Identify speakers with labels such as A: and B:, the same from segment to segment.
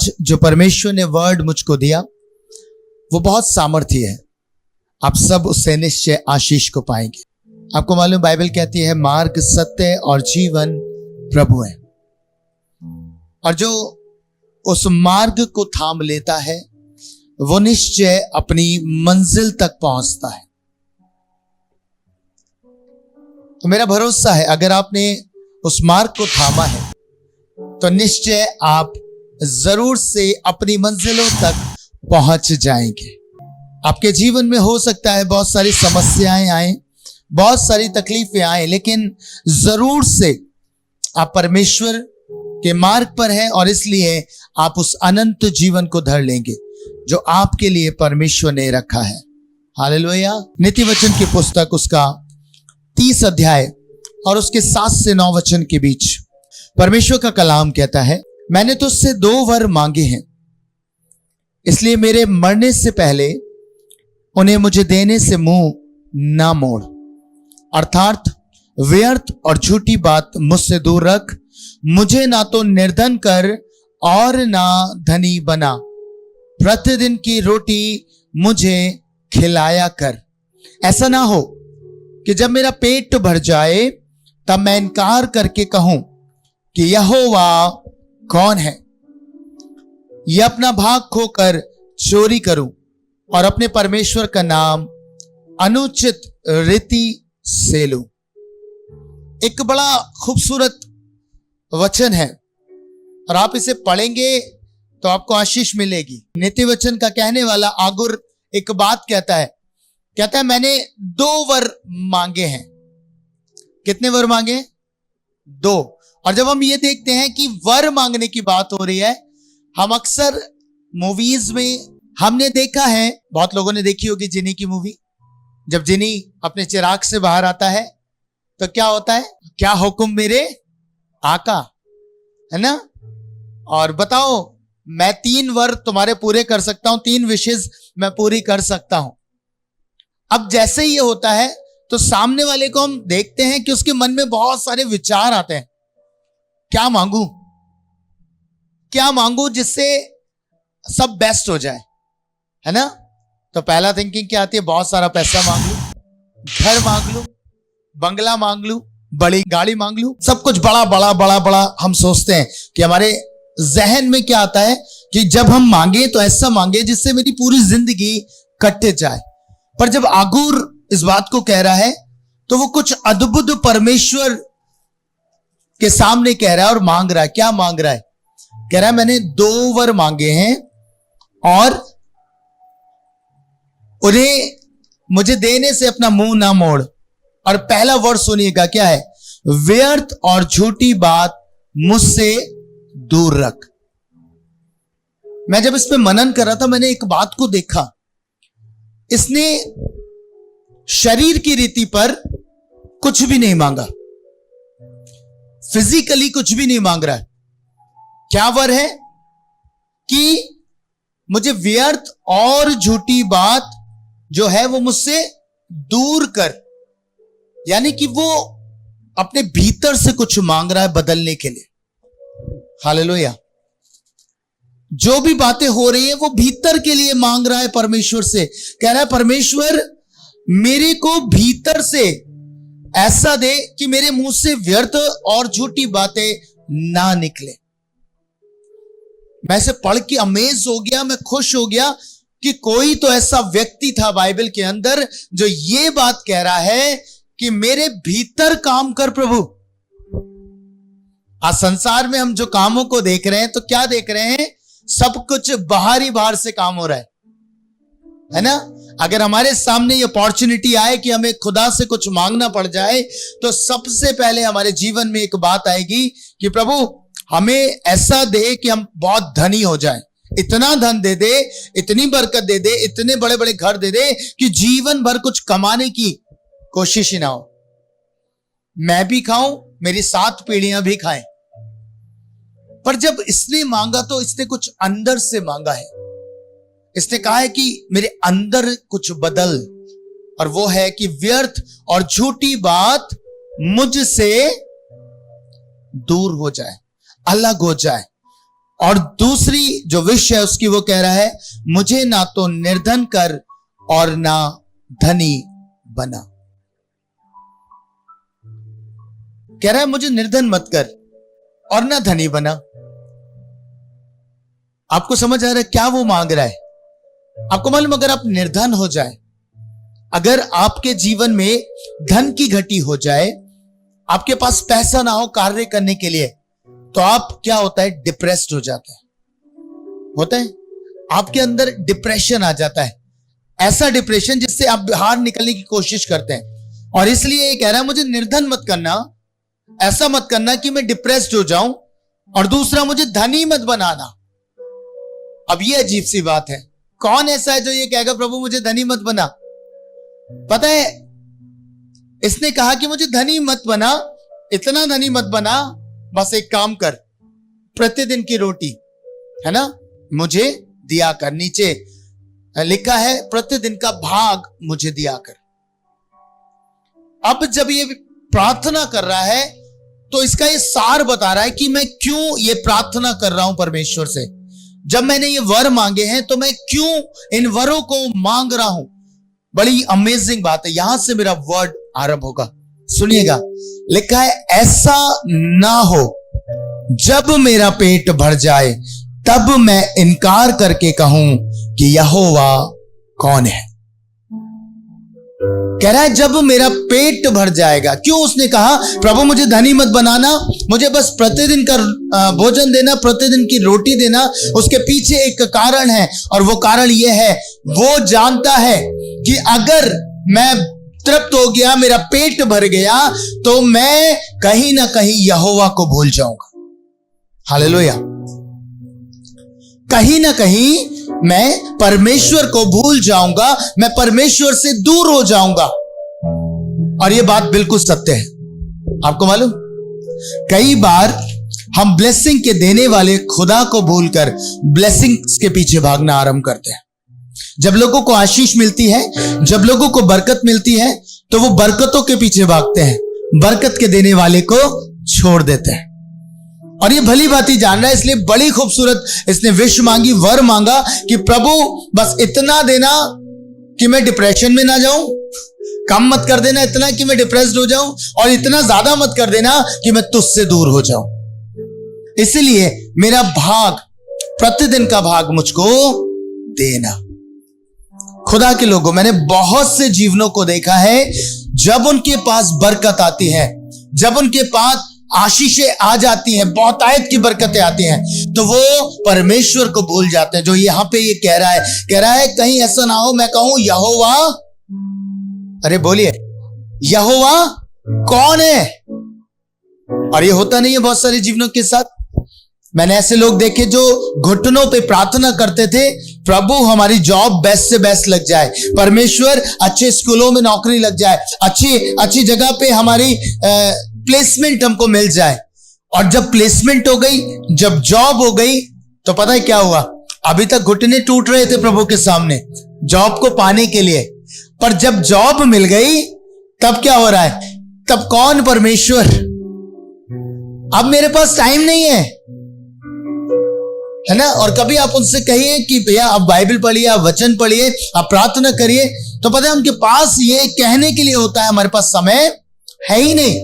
A: आज जो परमेश्वर ने वर्ड मुझको दिया वो बहुत सामर्थ्य है। आप सब उससे निश्चय आशीष को पाएंगे। आपको मालूम बाइबल कहती है मार्ग, सत्य और जीवन प्रभु है, और जो उस मार्ग को थाम लेता है वो निश्चय अपनी मंजिल तक पहुंचता है। तो मेरा भरोसा है अगर आपने उस मार्ग को थामा है तो निश्चय आप जरूर से अपनी मंजिलों तक पहुंच जाएंगे। आपके जीवन में हो सकता है बहुत सारी समस्याएं आए, बहुत सारी तकलीफें आए, लेकिन जरूर से आप परमेश्वर के मार्ग पर हैं और इसलिए आप उस अनंत जीवन को धर लेंगे जो आपके लिए परमेश्वर ने रखा है। हालेलुया। नीति वचन की पुस्तक उसका 30 अध्याय और उसके 7 से 9 वचन के बीच परमेश्वर का कलाम कहता है, मैंने तुझसे 2 वर मांगे हैं, इसलिए मेरे मरने से पहले उन्हें मुझे देने से मुंह ना मोड़। अर्थात व्यर्थ और झूठी बात मुझसे दूर रख। मुझे ना तो निर्धन कर और ना धनी बना। प्रतिदिन की रोटी मुझे खिलाया कर। ऐसा ना हो कि जब मेरा पेट भर जाए तब मैं इनकार करके कहूं कि यहोवा कौन है, यह अपना भाग खोकर चोरी करूं और अपने परमेश्वर का नाम अनुचित रीति से लूं। एक बड़ा खूबसूरत वचन है और आप इसे पढ़ेंगे तो आपको आशीष मिलेगी। नीति वचन का कहने वाला आगुर एक बात कहता है मैंने 2 वर मांगे हैं। कितने वर मांगे? 2। और जब हम ये देखते हैं कि वर मांगने की बात हो रही है, हम अक्सर मूवीज में हमने देखा है, बहुत लोगों ने देखी होगी जिनी की मूवी। जब जिनी अपने चिराग से बाहर आता है तो क्या होता है? क्या हुक्म मेरे आका, है ना? और बताओ मैं 3 वर तुम्हारे पूरे कर सकता हूं, 3 विशेष मैं पूरी कर सकता हूं। अब जैसे ही ये होता है तो सामने वाले को हम देखते हैं कि उसके मन में बहुत सारे विचार आते हैं। क्या मांगू जिससे सब बेस्ट हो जाए, है ना? तो पहला थिंकिंग क्या आती है? बहुत सारा पैसा मांग लूं, घर मांग लूं, बंगला मांग लूं, बड़ी गाड़ी मांग लूं, सब कुछ बड़ा बड़ा बड़ा बड़ा हम सोचते हैं कि हमारे जहन में क्या आता है कि जब हम मांगे तो ऐसा मांगे जिससे मेरी पूरी जिंदगी कट जाए। पर जब आगूर इस बात को कह रहा है तो वो कुछ अद्भुत परमेश्वर के सामने कह रहा है और मांग रहा है। क्या मांग रहा है? कह रहा है मैंने 2 वर मांगे हैं और उन्हें मुझे देने से अपना मुंह ना मोड़। और पहला वर्ड सुनिएगा, क्या है? व्यर्थ और झूठी बात मुझसे दूर रख। मैं जब इस पे मनन कर रहा था मैंने एक बात को देखा। इसने शरीर की रीति पर कुछ भी नहीं मांगा, फिजिकली कुछ भी नहीं मांग रहा है। क्या वर है? कि मुझे व्यर्थ और झूठी बात जो है वो मुझसे दूर कर। यानी कि वो अपने भीतर से कुछ मांग रहा है बदलने के लिए। हालेलुया। जो भी बातें हो रही है वो भीतर के लिए मांग रहा है परमेश्वर से। कह रहा है परमेश्वर मेरे को भीतर से ऐसा दे कि मेरे मुंह से व्यर्थ और झूठी बातें ना निकले। मैं इसे पढ़ के अमेज हो गया, मैं खुश हो गया कि कोई तो ऐसा व्यक्ति था बाइबल के अंदर जो ये बात कह रहा है कि मेरे भीतर काम कर प्रभु। आज संसार में हम जो कामों को देख रहे हैं तो क्या देख रहे हैं? सब कुछ बाहर से काम हो रहा है ना? अगर हमारे सामने ये अपॉर्चुनिटी आए कि हमें खुदा से कुछ मांगना पड़ जाए तो सबसे पहले हमारे जीवन में एक बात आएगी कि प्रभु हमें ऐसा दे कि हम बहुत धनी हो जाएं। इतना धन दे दे, इतनी बरकत दे दे, इतने बड़े बड़े घर दे दे कि जीवन भर कुछ कमाने की कोशिश ही ना हो। मैं भी खाऊं, मेरी 7 पीढ़ियां भी खाएं। पर जब इसने मांगा तो इसने कुछ अंदर से मांगा है। इसने कहा है कि मेरे अंदर कुछ बदल, और वो है कि व्यर्थ और झूठी बात मुझसे दूर हो जाए, अलग हो जाए। और दूसरी जो विश है उसकी, वो कह रहा है मुझे ना तो निर्धन कर और ना धनी बना। कह रहा है मुझे निर्धन मत कर और ना धनी बना। आपको समझ आ रहा है क्या वो मांग रहा है? आपको मालूम, अगर आप निर्धन हो जाए, अगर आपके जीवन में धन की घटी हो जाए, आपके पास पैसा ना हो कार्य करने के लिए, तो आप क्या होता है, डिप्रेस्ड हो जाता है आपके अंदर डिप्रेशन आ जाता है, ऐसा डिप्रेशन जिससे आप बाहर निकलने की कोशिश करते हैं। और इसलिए ये कह रहा है मुझे निर्धन मत करना, ऐसा मत करना कि मैं डिप्रेस्ड हो जाऊं, और दूसरा मुझे धनी मत बनाना। अब ये अजीब सी बात है, कौन ऐसा है जो ये कहेगा प्रभु मुझे धनी मत बना? पता है, इसने कहा कि मुझे धनी मत बना, इतना धनी मत बना, बस एक काम कर, प्रतिदिन की रोटी है ना मुझे दिया कर। नीचे लिखा है प्रतिदिन का भाग मुझे दिया कर। अब जब ये प्रार्थना कर रहा है तो इसका ये सार बता रहा है कि मैं क्यों ये प्रार्थना कर रहा हूं परमेश्वर से। जब मैंने ये वर मांगे हैं तो मैं क्यों इन वरों को मांग रहा हूं। बड़ी अमेजिंग बात है, यहां से मेरा वर्ड आरंभ होगा, सुनिएगा। लिखा है ऐसा ना हो जब मेरा पेट भर जाए तब मैं इनकार करके कहूं कि यहोवा कौन है। कह रहा है जब मेरा पेट भर जाएगा। क्यों उसने कहा प्रभु मुझे धनी मत बनाना, मुझे बस प्रतिदिन का भोजन देना, प्रतिदिन की रोटी देना। उसके पीछे एक कारण है, और वो कारण ये है, वो जानता है कि अगर मैं तृप्त हो गया, मेरा पेट भर गया, तो मैं कहीं ना कहीं यहोवा को भूल जाऊंगा। हालेलुया। कहीं ना कहीं मैं परमेश्वर को भूल जाऊंगा, मैं परमेश्वर से दूर हो जाऊंगा। और यह बात बिल्कुल सत्य है। आपको मालूम, कई बार हम ब्लेसिंग के देने वाले खुदा को भूलकर ब्लेसिंग्स के पीछे भागना आरंभ करते हैं। जब लोगों को आशीष मिलती है, जब लोगों को बरकत मिलती है, तो वो बरकतों के पीछे भागते हैं, बरकत के देने वाले को छोड़ देते हैं। और ये भली बात ही जान रहा है, इसलिए बड़ी खूबसूरत इसने विश मांगी, वर मांगा कि प्रभु बस इतना देना कि मैं डिप्रेशन में ना जाऊं, कम मत कर देना इतना कि मैं डिप्रेस्ड हो जाऊं, और इतना ज्यादा मत कर देना कि मैं तुझसे दूर हो जाऊं। इसलिए मेरा भाग, प्रतिदिन का भाग मुझको देना। खुदा के लोगों, मैंने बहुत से जीवनों को देखा है, जब उनके पास बरकत आती है, जब उनके पास आशीषें आ जाती हैं, बहुतायत की बरकतें आती हैं, तो वो परमेश्वर को भूल जाते हैं। जो यहां पे ये कह रहा है कहीं ऐसा ना हो मैं कहूं यहोवा, अरे बोलिए यहोवा कौन है। और ये होता नहीं है बहुत सारे जीवनों के साथ। मैंने ऐसे लोग देखे जो घुटनों पे प्रार्थना करते थे, प्रभु हमारी जॉब बेस्ट से बेस्ट लग जाए, परमेश्वर अच्छे स्कूलों में नौकरी लग जाए, अच्छी जगह पे हमारी प्लेसमेंट हमको मिल जाए। और जब प्लेसमेंट हो गई, जब जॉब हो गई, तो पता है क्या हुआ? अभी तक घुटने टूट रहे थे प्रभु के सामने जॉब को पाने के लिए, पर जब जॉब मिल गई तब क्या हो रहा है? तब कौन परमेश्वर? अब मेरे पास टाइम नहीं है ना। और कभी आप उनसे कहिए कि भैया आप बाइबल पढ़िए, आप वचन पढ़िए, आप प्रार्थना करिए, तो पता है उनके पास ये कहने के लिए होता है हमारे पास समय है ही नहीं,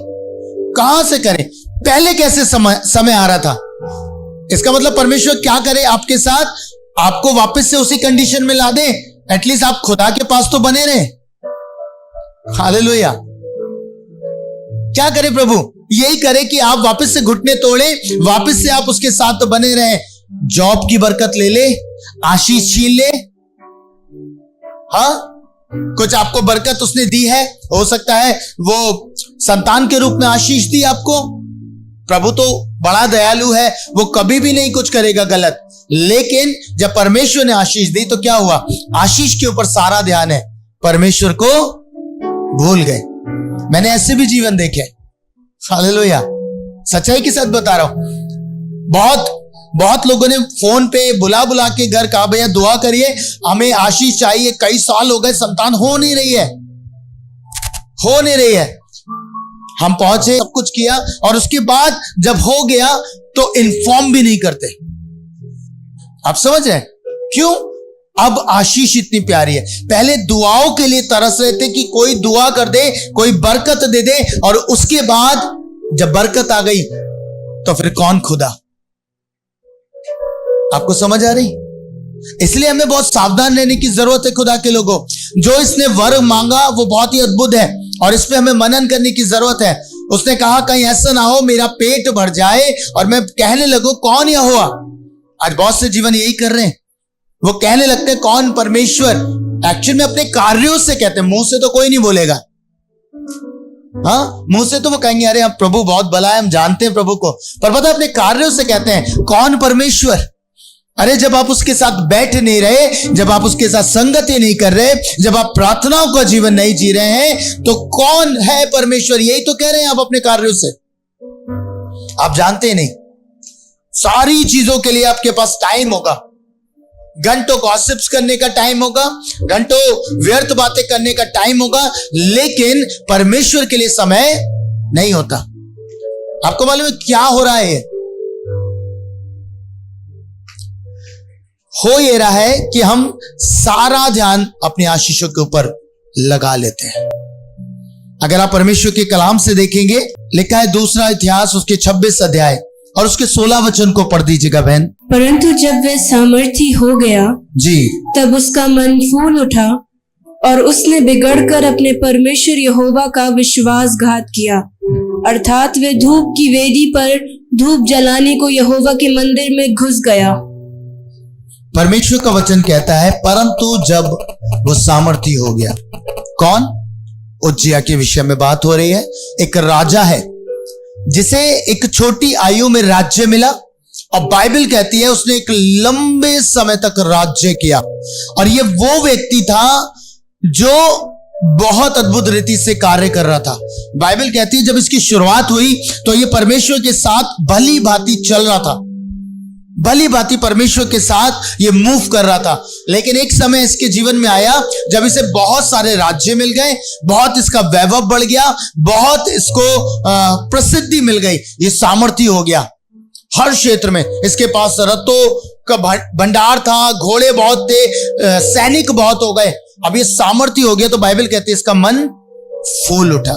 A: कहां से करें। पहले कैसे समय आ रहा था? इसका मतलब परमेश्वर क्या करे आपके साथ? आपको वापस से उसी कंडीशन में ला दे, एटलीस्ट आप खुदा के पास तो बने रहे। हालेलुया। क्या करे प्रभु? यही करे कि आप वापस से घुटने तोड़े, वापस से आप उसके साथ तो बने रहे। जॉब की बरकत ले ले, आशीष छीन ले, हाँ कुछ आपको बरकत उसने दी है, हो सकता है वो संतान के रूप में आशीष दी आपको। प्रभु तो बड़ा दयालु है, वो कभी भी नहीं कुछ करेगा गलत। लेकिन जब परमेश्वर ने आशीष दी तो क्या हुआ? आशीष के ऊपर सारा ध्यान है, परमेश्वर को भूल गए। मैंने ऐसे भी जीवन देखे। हालेलुया। सच्चाई के साथ बता रहा हूं। बहुत लोगों ने फोन पे बुला के घर कहा भैया दुआ करिए, हमें आशीष चाहिए, कई साल हो गए संतान हो नहीं रही है। हम पहुंचे, सब कुछ किया, और उसके बाद जब हो गया तो इन्फॉर्म भी नहीं करते। आप समझ रहे हैं क्यों? अब आशीष इतनी प्यारी है। पहले दुआओं के लिए तरस रहे थे कि कोई दुआ कर दे, कोई बरकत दे दे, और उसके बाद जब बरकत आ गई तो फिर कौन खुदा? आपको समझ आ रही? इसलिए हमें बहुत सावधान रहने की जरूरत है खुदा के लोगों। जो इसने वर मांगा वो बहुत ही अद्भुत है और इस पे हमें मनन करने की जरूरत है। उसने कहा कहीं ऐसा ना हो मेरा पेट भर जाए और मैं कहने लगूं कौन यहोवा। आज बहुत से जीवन यही कर रहे हैं, वो कहने लगते हैं कौन परमेश्वर। एक्चुअल में अपने कार्यों से कहते हैं, मुंह से तो कोई नहीं बोलेगा। हाँ, मुंह से तो वो कहेंगे अरे हम प्रभु बहुत भला है, हम जानते हैं प्रभु को, पर पता है अपने कार्यों से कहते हैं कौन परमेश्वर। अरे जब आप उसके साथ बैठ नहीं रहे, जब आप उसके साथ संगति नहीं कर रहे, जब आप प्रार्थनाओं का जीवन नहीं जी रहे हैं, तो कौन है परमेश्वर? यही तो कह रहे हैं आप अपने कार्यों से। आप जानते नहीं, सारी चीजों के लिए आपके पास टाइम होगा, घंटों गॉसिप्स करने का टाइम होगा, घंटों व्यर्थ बातें करने का टाइम होगा, लेकिन परमेश्वर के लिए समय नहीं होता। आपको मालूम है क्या हो रहा है? हो ये रहा है कि हम सारा ध्यान अपनी आशीषों के ऊपर लगा लेते हैं। अगर आप परमेश्वर के कलाम से देखेंगे, लिखा है दूसरा इतिहास उसके 26 अध्याय और उसके 16 वचन को पढ़ दीजिएगा बहन।
B: परंतु जब वह सामर्थी हो गया
A: जी,
B: तब उसका मन फूल उठा और उसने बिगड़कर अपने परमेश्वर यहोवा का विश्वासघात किया, अर्थात वे धूप की वेदी पर धूप जलाने को यहोवा के मंदिर में घुस गया।
A: परमेश्वर का वचन कहता है परंतु जब वो सामर्थी हो गया। कौन? उज्जिया के विषय में बात हो रही है। एक राजा है जिसे एक छोटी आयु में राज्य मिला और बाइबल कहती है उसने एक लंबे समय तक राज्य किया, और ये वो व्यक्ति था जो बहुत अद्भुत रीति से कार्य कर रहा था। बाइबल कहती है जब इसकी शुरुआत हुई तो ये परमेश्वर के साथ भली भांति चल रहा था, भली भांति परमेश्वर के साथ ये मूव कर रहा था। लेकिन एक समय इसके जीवन में आया जब इसे बहुत सारे राज्य मिल गए, बहुत इसका वैभव बढ़ गया, बहुत इसको प्रसिद्धि मिल गई, ये सामर्थी हो गया। हर क्षेत्र में इसके पास रथों का भंडार था, घोड़े बहुत थे, सैनिक बहुत हो गए। अब ये सामर्थी हो गया तो बाइबल कहती है इसका मन फूल उठा।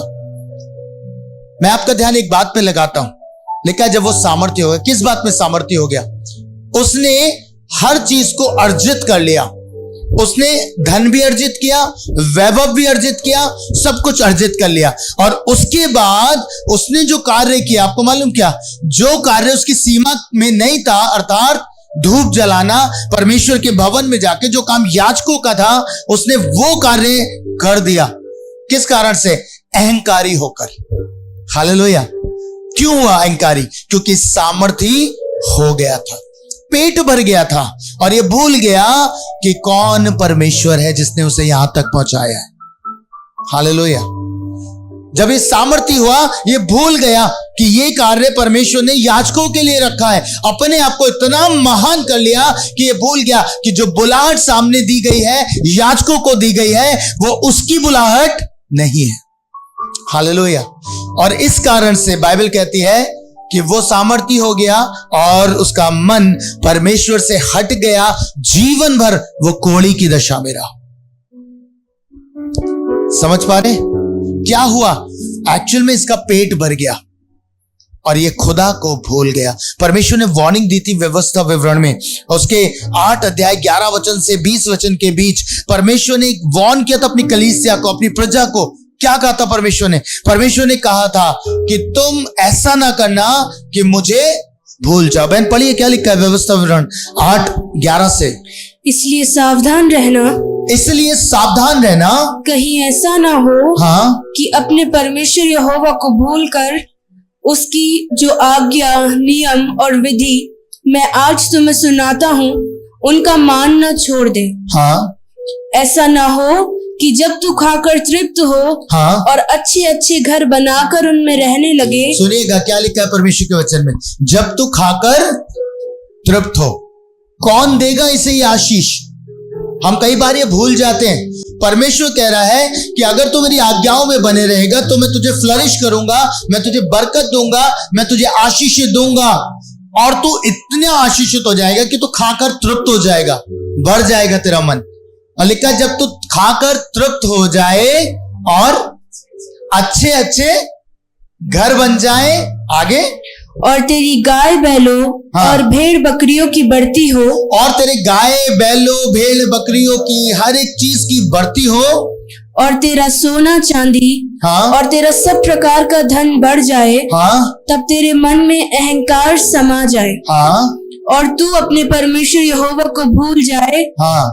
A: मैं आपका ध्यान एक बात पे लगाता हूं, लिखा है जब वो सामर्थ्य हो गया। किस बात में सामर्थ्य हो गया? उसने हर चीज को अर्जित कर लिया। उसने धन भी अर्जित किया, वैभव भी अर्जित किया, सब कुछ अर्जित कर लिया। और उसके बाद उसने जो कार्य किया, आपको मालूम क्या? जो कार्य उसकी सीमा में नहीं था, अर्थात धूप जलाना, परमेश्वर के भवन में जाके जो काम याजकों का था, उसने वो कार्य कर दिया। किस कारण से? अहंकारी होकर। हालेलुया। क्यों हुआ अहंकारी? क्योंकि सामर्थी हो गया था, पेट भर गया था और ये भूल गया कि कौन परमेश्वर है जिसने उसे यहां तक पहुंचाया है। हालेलुया। जब ये सामर्थी हुआ, ये भूल गया कि ये कार्य परमेश्वर ने याजकों के लिए रखा है। अपने आप को इतना महान कर लिया कि ये भूल गया कि जो बुलाहट सामने दी गई है, याजकों को दी गई है, वो उसकी बुलाहट नहीं है। हालेलुया। और इस कारण से बाइबल कहती है कि वो सामर्थी हो गया और उसका मन परमेश्वर से हट गया, जीवन भर वो कोढ़ी की दशा में रहा। समझ पा रहे क्या हुआ? एक्चुअल में इसका पेट भर गया और ये खुदा को भूल गया। परमेश्वर ने वार्निंग दी थी व्यवस्था विवरण में, उसके 8 अध्याय 11 वचन से 20 वचन के बीच परमेश्वर ने वार्न किया था अपनी कलीसिया को, अपनी प्रजा को। क्या कहा था परमेश्वर ने? परमेश्वर ने कहा था कि तुम ऐसा ना करना कि मुझे भूल जाओ। बहन पढ़िए क्या लिखा है व्यवस्था विवरण 8:11 से।
B: इसलिए सावधान रहना,
A: इसलिए सावधान रहना,
B: कहीं ऐसा ना हो
A: हाँ,
B: कि अपने परमेश्वर यहोवा को भूलकर उसकी जो आज्ञा, नियम और विधि मैं आज तुम्हें सुनाता हूँ उनका मानना छोड़ दे।
A: हाँ,
B: ऐसा ना हो कि जब तू खाकर तृप्त हो,
A: हाँ,
B: और अच्छे अच्छे घर बनाकर उनमें रहने लगे।
A: सुनिएगा क्या लिखा है परमेश्वर के वचन में, जब तू खाकर तृप्त हो। कौन देगा इसे ये आशीष? हम कई बार ये भूल जाते हैं। परमेश्वर कह रहा है कि अगर तू मेरी आज्ञाओं में बने रहेगा तो मैं तुझे फ्लरिश करूंगा, मैं तुझे बरकत दूंगा, मैं तुझे आशीष दूंगा। और तू इतना आशीषित हो जाएगा कि तू खाकर तृप्त हो जाएगा, भर जाएगा तेरा मन। और लिखा जब तू खाकर तृप्त हो जाए और अच्छे अच्छे घर बन जाए, आगे,
B: और तेरी गाय बैलों और भेड़ बकरियों की बढ़ती हो,
A: और तेरे गाय बैलों भेड़ बकरियों की हर एक चीज की बढ़ती हो,
B: और तेरा सोना चांदी और तेरा सब प्रकार का धन बढ़ जाए, तब तेरे मन में अहंकार समा जाए और तू अपने परमेश्वर यहोवा को भूल जाए,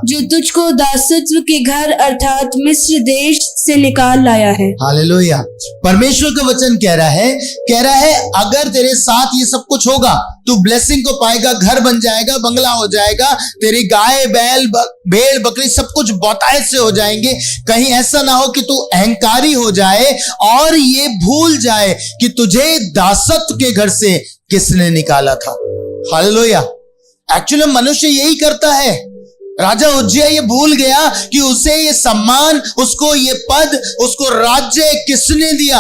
B: जो तुझको दासत्व के घर अर्थात मिस्र देश से निकाल लाया है।
A: हालेलुया। परमेश्वर का वचन कह रहा है अगर तेरे साथ ये सब कुछ होगा, तू ब्लेसिंग को पाएगा, घर बन जाएगा, बंगला हो जाएगा, तेरी गाय बैल भेड़ बकरी सब कुछ बहुतायत से हो जाएंगे। कहीं ऐसा ना हो कि तू अहंकारी हो जाए और ये भूल जाए कि तुझे दासत्व के घर से किसने निकाला था। हालेलुया। एक्चुअली मनुष्य यही करता है। राजा उज्जिया ये भूल गया कि उसे ये सम्मान, उसको ये पद, उसको राज्य किसने दिया,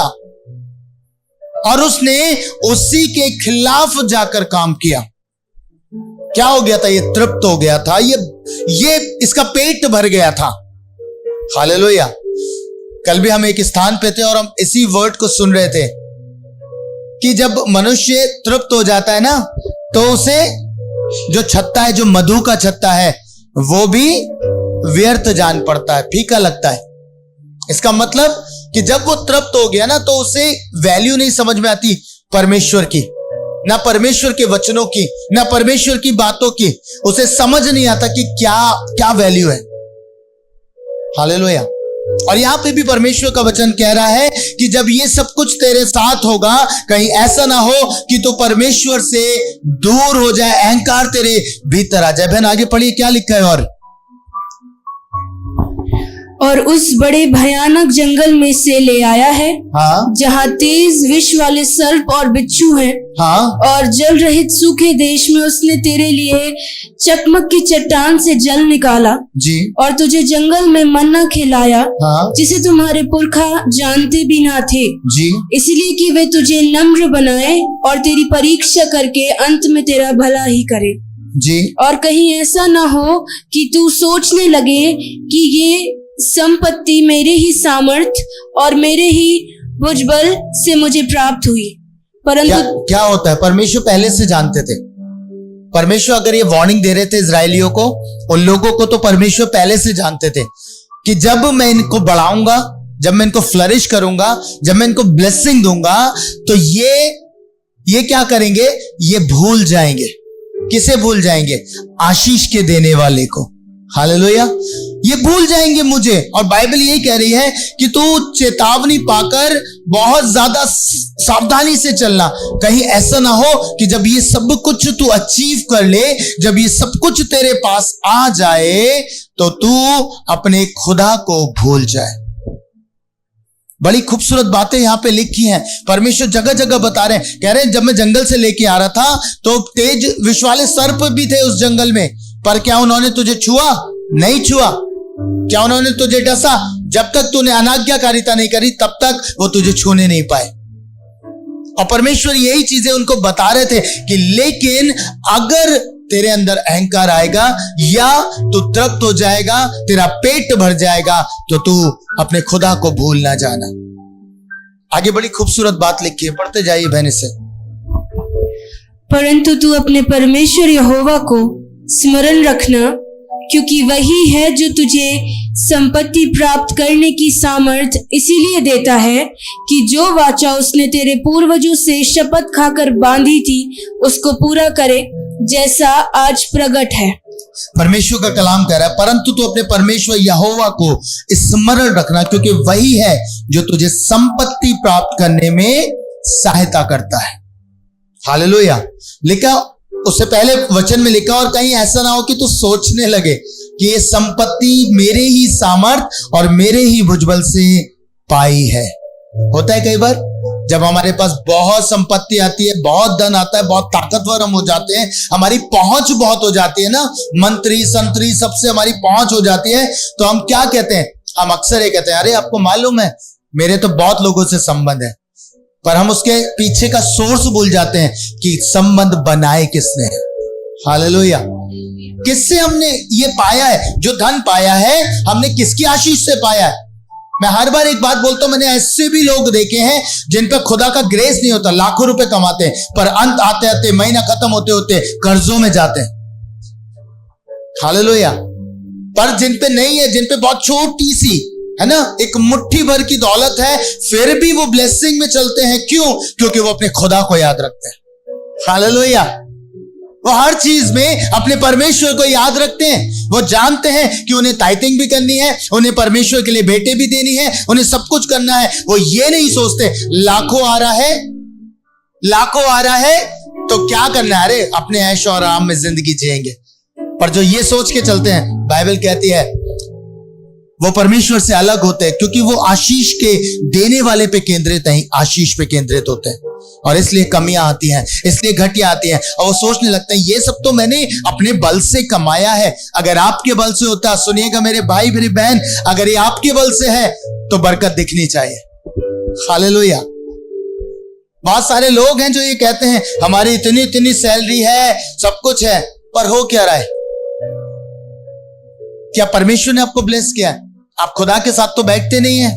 A: और उसने उसी के खिलाफ जाकर काम किया। क्या हो गया था? ये तृप्त हो गया था, ये इसका पेट भर गया था। हालेलुया। कल भी हम एक स्थान पे थे और हम इसी वर्ड को सुन रहे थे कि जब मनुष्य तृप्त हो जाता है ना, तो उसे जो छत्ता है, जो मधु का छत्ता है, वो भी व्यर्थ जान पड़ता है, फीका लगता है। इसका मतलब कि जब वो तृप्त हो गया ना, तो उसे वैल्यू नहीं समझ में आती परमेश्वर की, ना परमेश्वर के वचनों की, ना परमेश्वर की बातों की। उसे समझ नहीं आता कि क्या क्या वैल्यू है। हालेलुया। और यहां पे भी परमेश्वर का वचन कह रहा है कि जब ये सब कुछ तेरे साथ होगा, कहीं ऐसा ना हो कि तू परमेश्वर से दूर हो जाए, अहंकार तेरे भीतर आ जाए। बहन आगे पढ़िए, क्या लिखा है?
B: और उस बड़े भयानक जंगल में से ले आया है, जहाँ तेज विष वाले सर्प और बिच्छू हैं, और जल रहित सूखे देश में उसने तेरे लिए चकमक की चट्टान से जल निकाला
A: जी,
B: और तुझे जंगल में मन्ना खिलाया, जिसे तुम्हारे पुरखा जानते भी ना थे
A: जी,
B: इसलिए कि वे तुझे नम्र बनाए और तेरी परीक्षा करके अंत में तेरा भला ही करे
A: जी।
B: और कहीं ऐसा ना हो कि तू सोचने लगे कि ये संपत्ति मेरे ही सामर्थ और मेरे ही भुजबल से मुझे प्राप्त हुई। परंतु क्या
A: होता है, परमेश्वर पहले से जानते थे। परमेश्वर अगर ये वार्निंग दे रहे थे इजरायलियों को, उन लोगों को, तो परमेश्वर पहले से जानते थे कि जब मैं इनको बढ़ाऊंगा, जब मैं इनको फ्लरिश करूंगा, जब मैं इनको ब्लेसिंग दूंगा, तो ये क्या करेंगे? ये भूल जाएंगे। किसे भूल जाएंगे? आशीष के देने वाले को। हालेलुया। ये भूल जाएंगे मुझे। और बाइबल यही कह रही है कि तू चेतावनी पाकर बहुत ज्यादा सावधानी से चलना। कहीं ऐसा ना हो कि जब ये सब कुछ तू अचीव कर ले, जब ये सब कुछ तेरे पास आ जाए, तो तू अपने खुदा को भूल जाए। बड़ी खूबसूरत बातें यहां पे लिखी हैं। परमेश्वर जगह जगह बता रहे हैं, कह रहे हैं जब मैं जंगल से लेके आ रहा था तो तेज विष वाले सर्प भी थे उस जंगल में, पर क्या उन्होंने तुझे छुआ? नहीं छुआ। क्या उन्होंने तुझे डसा? जब तक तूने अनाज्ञाकारिता नहीं करी तब तक वो तुझे छूने नहीं पाए। और परमेश्वर यही चीजें उनको बता रहे थे कि लेकिन अगर तेरे अंदर अहंकार आएगा या तू तृप्त हो जाएगा, तेरा पेट भर जाएगा, तो तू अपने खुदा को भूल ना जाना। आगे बड़ी खूबसूरत बात लिखी है, पढ़ते जाइए बहन से।
B: परंतु तू अपने परमेश्वर यहोवा को स्मरण रखना, क्योंकि वही है जो तुझे संपत्ति प्राप्त करने की सामर्थ इसीलिए देता है कि जो वाचा उसने तेरे पूर्वजों से शपथ खाकर बांधी थी उसको पूरा करे, जैसा आज प्रकट है।
A: परमेश्वर का कलाम कह रहा है, परंतु तू अपने परमेश्वर यहोवा को स्मरण रखना, क्योंकि वही है जो तुझे संपत्ति प्राप्त करने में सहायता करता है। हालेलुया। लिखा, उससे पहले वचन में लिखा, और कहीं ऐसा ना हो कि तू सोचने लगे कि ये संपत्ति मेरे ही सामर्थ और मेरे ही भुजबल से पाई है। होता है कई बार जब हमारे पास बहुत संपत्ति आती है, बहुत धन आता है, बहुत ताकतवर हम हो जाते हैं, हमारी पहुंच बहुत हो जाती है ना, मंत्री संतरी सबसे हमारी पहुंच हो जाती है, तो हम क्या कहते हैं? हम अक्सर ये कहते हैं, अरे आपको मालूम है मेरे तो बहुत लोगों से संबंध है। पर हम उसके पीछे का सोर्स भूल जाते हैं कि संबंध बनाए किसने है। हालेलुया। किससे हमने ये पाया है? जो धन पाया है हमने किसकी आशीष से पाया है? मैं हर बार एक बात बोलता हूं, मैंने ऐसे भी लोग देखे हैं जिन पर खुदा का ग्रेस नहीं होता, लाखों रुपए कमाते हैं पर अंत आते आते महीना खत्म होते होते कर्जों में जाते हैं। हालेलुया। पर जिन पे नहीं है, जिन पे बहुत छोटी सी है ना, एक मुट्ठी भर की दौलत है, फिर भी वो ब्लेसिंग में चलते हैं। क्यों? क्योंकि वो अपने खुदा को याद रखते हैं। हालेलुया। वो हर चीज में अपने परमेश्वर को याद रखते हैं। वो जानते हैं कि उन्हें टाइथिंग भी करनी है, उन्हें परमेश्वर के लिए भेंटें भी देनी है, उन्हें सब कुछ करना है। वो ये नहीं सोचते लाखों आ रहा है तो क्या करना है, अरे अपने ऐश और आराम में जिंदगी जिएंगे। पर जो ये सोच के चलते हैं, बाइबल कहती है वो परमेश्वर से अलग होते हैं, क्योंकि वो आशीष के देने वाले पे केंद्रित नहीं, आशीष पे केंद्रित होते हैं। और इसलिए कमियां आती हैं, इसलिए घटियां आती हैं, और वो सोचने लगते हैं ये सब तो मैंने अपने बल से कमाया है। अगर आपके बल से होता, सुनिएगा मेरे भाई मेरी बहन, अगर ये आपके बल से है तो बरकत दिखनी चाहिए। हालेलुया। बहुत सारे लोग हैं जो ये कहते हैं हमारी इतनी इतनी सैलरी है, सब कुछ है, पर हो क्या रहा है? क्या परमेश्वर ने आपको ब्लेस किया है? आप खुदा के साथ तो बैठते नहीं है,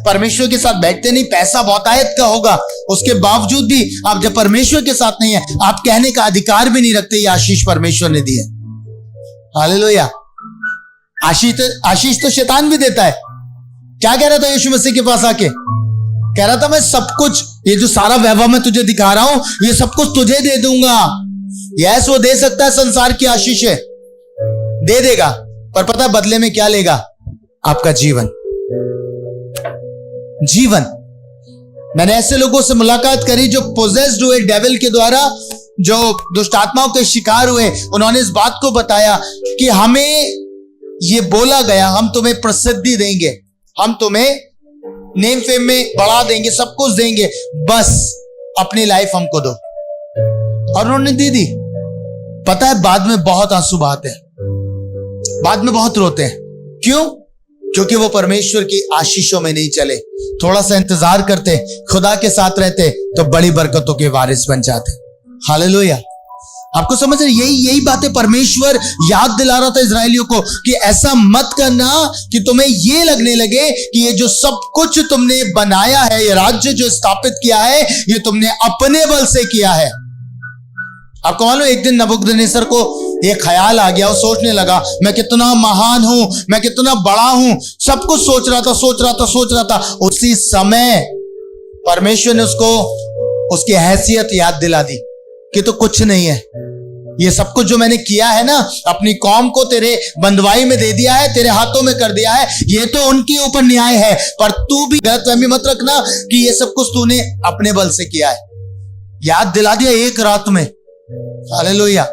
A: परमेश्वर के साथ बैठते नहीं। पैसा बहुत आयत का होगा, उसके बावजूद भी आप जब परमेश्वर के साथ नहीं है, आप कहने का अधिकार भी नहीं रखते ये आशीष परमेश्वर ने दी है। हालेलुया। आशीष तो शैतान भी देता है। क्या कह रहा था यीशु मसीह के पास आके? कह रहा था मैं सब कुछ, ये जो सारा वैभव मैं तुझे दिखा रहा हूं, ये सब कुछ तुझे दे दूंगा। यस, वो दे सकता है, संसार की आशीष है, दे देगा, पर पता है बदले में क्या लेगा? आपका जीवन। मैंने ऐसे लोगों से मुलाकात करी जो पोजेस्ड हुए डेविल के द्वारा, जो दुष्ट आत्माओं के शिकार हुए। उन्होंने इस बात को बताया कि हमें ये बोला गया हम तुम्हें प्रसिद्धि देंगे, हम तुम्हें नेम फेम में बढ़ा देंगे, सब कुछ देंगे, बस अपनी लाइफ हमको दो। और उन्होंने दे दी। पता है बाद में बहुत आंसू बहाते हैं, बाद में बहुत रोते हैं। क्यों? क्योंकि वो परमेश्वर की आशीषों में नहीं चले। थोड़ा सा इंतजार करते, खुदा के साथ रहते, तो बड़ी बरकतों के वारिस बन जाते। हालेलुया। आपको समझ रहे? यही बातें परमेश्वर याद दिला रहा था इजरायलियों को कि ऐसा मत करना कि तुम्हें ये लगने लगे कि ये जो सब कुछ तुमने बनाया है, ये राज्य जो स्थापित किया है, ये तुमने अपने बल से किया है। आपको मालूम, एक दिन नबूकदनेस्सर को ये ख्याल आ गया, वो सोचने लगा मैं कितना महान हूं, मैं कितना बड़ा हूं, सब कुछ सोच रहा था। उसी समय परमेश्वर ने उसको उसकी हैसियत याद दिला दी कि तो कुछ नहीं है, ये सब कुछ जो मैंने किया है ना, अपनी कौम को तेरे बंदवाई में दे दिया है, तेरे हाथों में कर दिया है, ये तो उनके ऊपर न्याय है, पर तू भी गलतफहमी मत रखना कि ये सब कुछ तूने अपने बल से किया है। याद दिला दिया एक रात में। हालेलुया।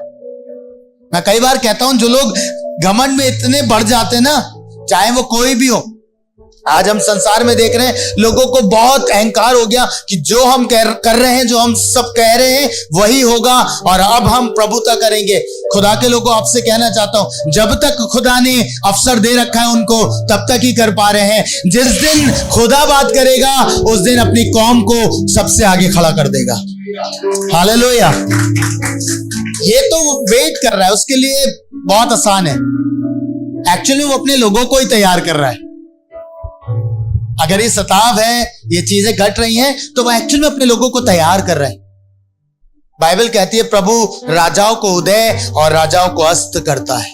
A: मैं कई बार कहता हूं जो लोग घमंड में इतने बढ़ जाते हैं ना, चाहे वो कोई भी हो, आज हम संसार में देख रहे हैं लोगों को बहुत अहंकार हो गया कि जो हम कर रहे हैं, जो हम सब कह रहे हैं वही होगा, और अब हम प्रभुता करेंगे। खुदा के लोगों आपसे कहना चाहता हूं, जब तक खुदा ने अवसर दे रखा है उनको, तब तक ही कर पा रहे हैं। जिस दिन खुदा बात करेगा उस दिन अपनी कौम को सबसे आगे खड़ा कर देगा। हालेलुया। ये तो वेट कर रहा है, उसके लिए बहुत आसान है। एक्चुअली वो अपने लोगों को ही तैयार कर रहा है। अगर ये सताव है, ये चीजें घट रही हैं, तो वो एक्चुअली में अपने लोगों को तैयार कर रहा है। बाइबल कहती है प्रभु राजाओं को उदय और राजाओं को अस्त करता है।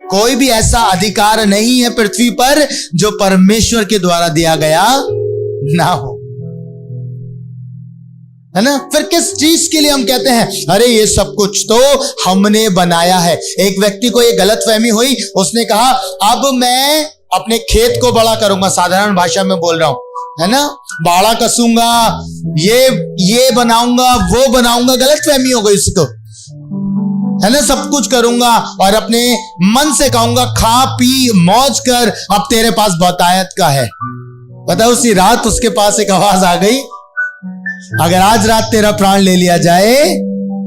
A: कोई भी ऐसा अधिकार नहीं है पृथ्वी पर जो परमेश्वर के द्वारा दिया गया ना हो, है ना। फिर किस चीज के लिए हम कहते हैं अरे ये सब कुछ तो हमने बनाया है। एक व्यक्ति को ये गलतफहमी हुई, उसने कहा अब मैं अपने खेत को बड़ा करूंगा, साधारण भाषा में बोल रहा हूं, है ना, बाड़ा कसूंगा, ये बनाऊंगा, वो बनाऊंगा। गलतफहमी हो गई उसको, है ना, सब कुछ करूंगा और अपने मन से कहूंगा खा पी मौज कर, अब तेरे पास बहुतायत का है। पता उसी रात उसके पास एक आवाज आ गई, अगर आज रात तेरा प्राण ले लिया जाए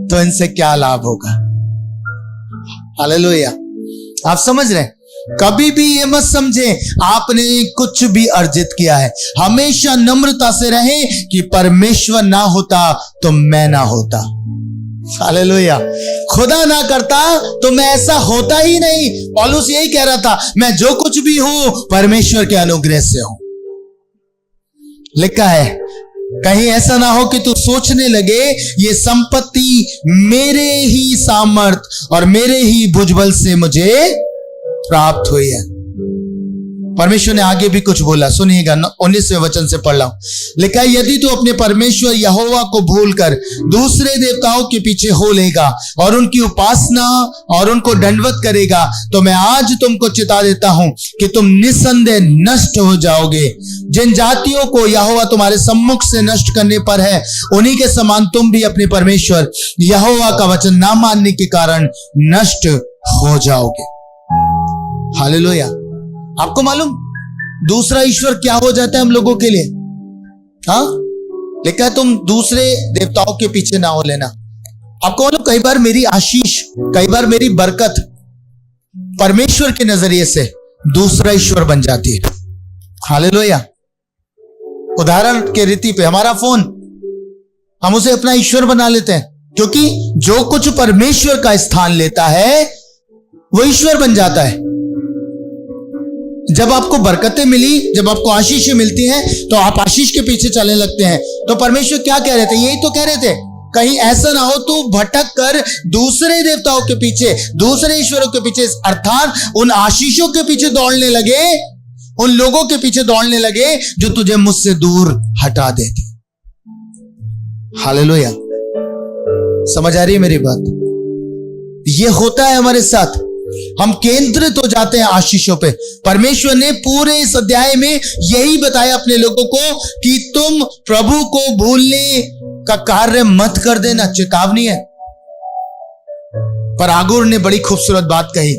A: तो इनसे क्या लाभ होगा। हालेलुया। आप समझ रहे हैं, कभी भी ये मत समझे आपने कुछ भी अर्जित किया है। हमेशा नम्रता से रहे कि परमेश्वर ना होता तो मैं ना होता। हालेलुया। खुदा ना करता तो मैं ऐसा होता ही नहीं। पौलुस यही कह रहा था, मैं जो कुछ भी हूं परमेश्वर के अनुग्रह से हूं। लिखा है, कहीं ऐसा ना हो कि तू सोचने लगे ये संपत्ति मेरे ही सामर्थ और मेरे ही भुजबल से मुझे प्राप्त हुई है। परमेश्वर ने आगे भी कुछ बोला, सुनिएगा। 19वें वचन से पढ़ रहा हूं। लिखा है, यदि तू अपने परमेश्वर यहोवा को भूलकर दूसरे देवताओं के पीछे हो लेगा और उनकी उपासना और उनको दंडवत करेगा, तो मैं आज तुमको चिता देता हूं कि तुम निस्संदेह नष्ट हो जाओगे। जिन जातियों को यहोवा तुम्हारे सम्मुख से नष्ट करने पर है, उन्हीं के समान तुम भी अपने परमेश्वर यहोवा का वचन ना मानने के कारण नष्ट हो जाओगे। हालेलुया। आपको मालूम दूसरा ईश्वर क्या हो जाता है हम लोगों के लिए? हाँ, लिखा है तुम दूसरे देवताओं के पीछे ना हो लेना। आपको मालूम कई बार मेरी आशीष, कई बार मेरी बरकत परमेश्वर के नजरिए से दूसरा ईश्वर बन जाती है। हालेलुया। उदाहरण के रीति पे हमारा फोन, हम उसे अपना ईश्वर बना लेते हैं, क्योंकि जो कुछ परमेश्वर का स्थान लेता है वो ईश्वर बन जाता है। जब आपको बरकतें मिली, जब आपको आशीषें मिलती हैं, तो आप आशीष के पीछे चलने लगते हैं। तो परमेश्वर क्या कह रहे थे? यही तो कह रहे थे, कहीं ऐसा ना हो तू भटक कर दूसरे देवताओं के पीछे, दूसरे ईश्वरों के पीछे, अर्थात उन आशीषों के पीछे दौड़ने लगे, उन लोगों के पीछे दौड़ने लगे जो तुझे मुझसे दूर हटा देते। हालेलुया। समझ आ रही है मेरी बात? ये होता है हमारे साथ, हम केंद्रित हो जाते हैं आशीषों पे। परमेश्वर ने पूरे इस अध्याय में यही बताया अपने लोगों को कि तुम प्रभु को भूलने का कार्य मत कर देना। चेतावनी है। पर आगुर ने बड़ी खूबसूरत बात कही,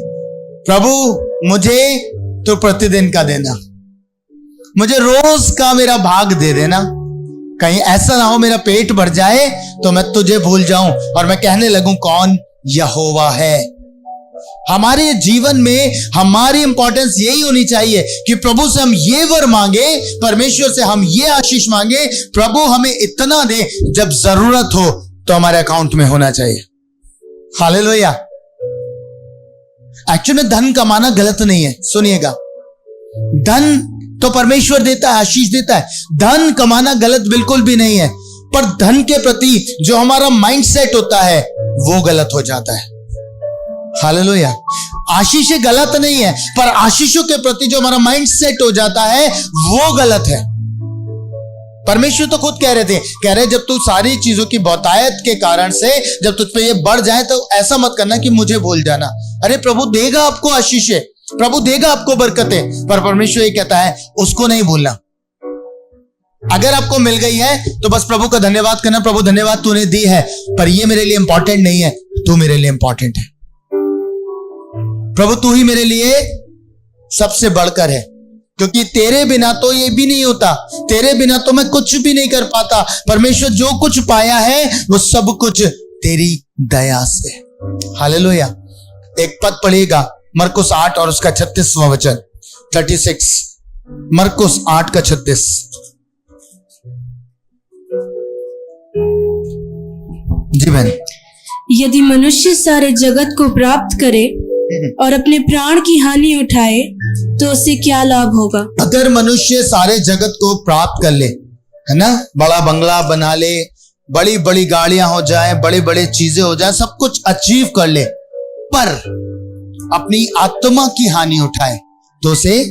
A: प्रभु मुझे तो प्रतिदिन का देना, मुझे रोज का मेरा भाग दे देना। कहीं ऐसा ना हो मेरा पेट भर जाए तो मैं तुझे भूल जाऊं और मैं कहने लगूं कौन यहोवा है। हमारे जीवन में हमारी इंपॉर्टेंस यही होनी चाहिए कि प्रभु से हम ये वर मांगे, परमेश्वर से हम ये आशीष मांगे, प्रभु हमें इतना दे, जब जरूरत हो तो हमारे अकाउंट में होना चाहिए। हालेलुया। एक्चुअली में धन कमाना गलत नहीं है, सुनिएगा। धन तो परमेश्वर देता है, आशीष देता है। धन कमाना गलत बिल्कुल भी नहीं है, पर धन के प्रति जो हमारा माइंडसेट होता है वो गलत हो जाता है। हालेलुया। आशीष गलत नहीं है, पर आशीषों के प्रति जो हमारा माइंड सेट हो जाता है वो गलत है। परमेश्वर तो खुद कह रहे जब तू सारी चीजों की बहुतायत के कारण से जब तुझ पे ये बढ़ जाए तो ऐसा मत करना कि मुझे भूल जाना। अरे प्रभु देगा आपको आशीषें, प्रभु देगा आपको बरकतें, पर परमेश्वर ये कहता है उसको नहीं भूलना। अगर आपको मिल गई है तो बस प्रभु का धन्यवाद करना, प्रभु धन्यवाद तूने दी है, पर ये मेरे लिए इंपॉर्टेंट नहीं है, तू मेरे लिए इंपॉर्टेंट है। प्रभु तू ही मेरे लिए सबसे बढ़कर है, क्योंकि तेरे बिना तो ये भी नहीं होता, तेरे बिना तो मैं कुछ भी नहीं कर पाता। परमेश्वर जो कुछ पाया है वो सब कुछ तेरी दया से। हालेलुया। एक पद पढ़िएगा, मरकुस 8 और उसका 36वां वचन, 36, मरकुस 8 का 36। जी बहन।
B: यदि मनुष्य सारे जगत को प्राप्त करे और अपने प्राण की हानि उठाए तो उसे क्या लाभ होगा?
A: अगर मनुष्य सारे जगत को प्राप्त कर ले, है ना, बड़ा बंगला बना ले, बड़ी बड़ी गाड़ियां हो जाए, बड़ी बड़ी चीजें हो जाए, सब कुछ अचीव कर ले, पर अपनी आत्मा की हानि उठाए तो उसे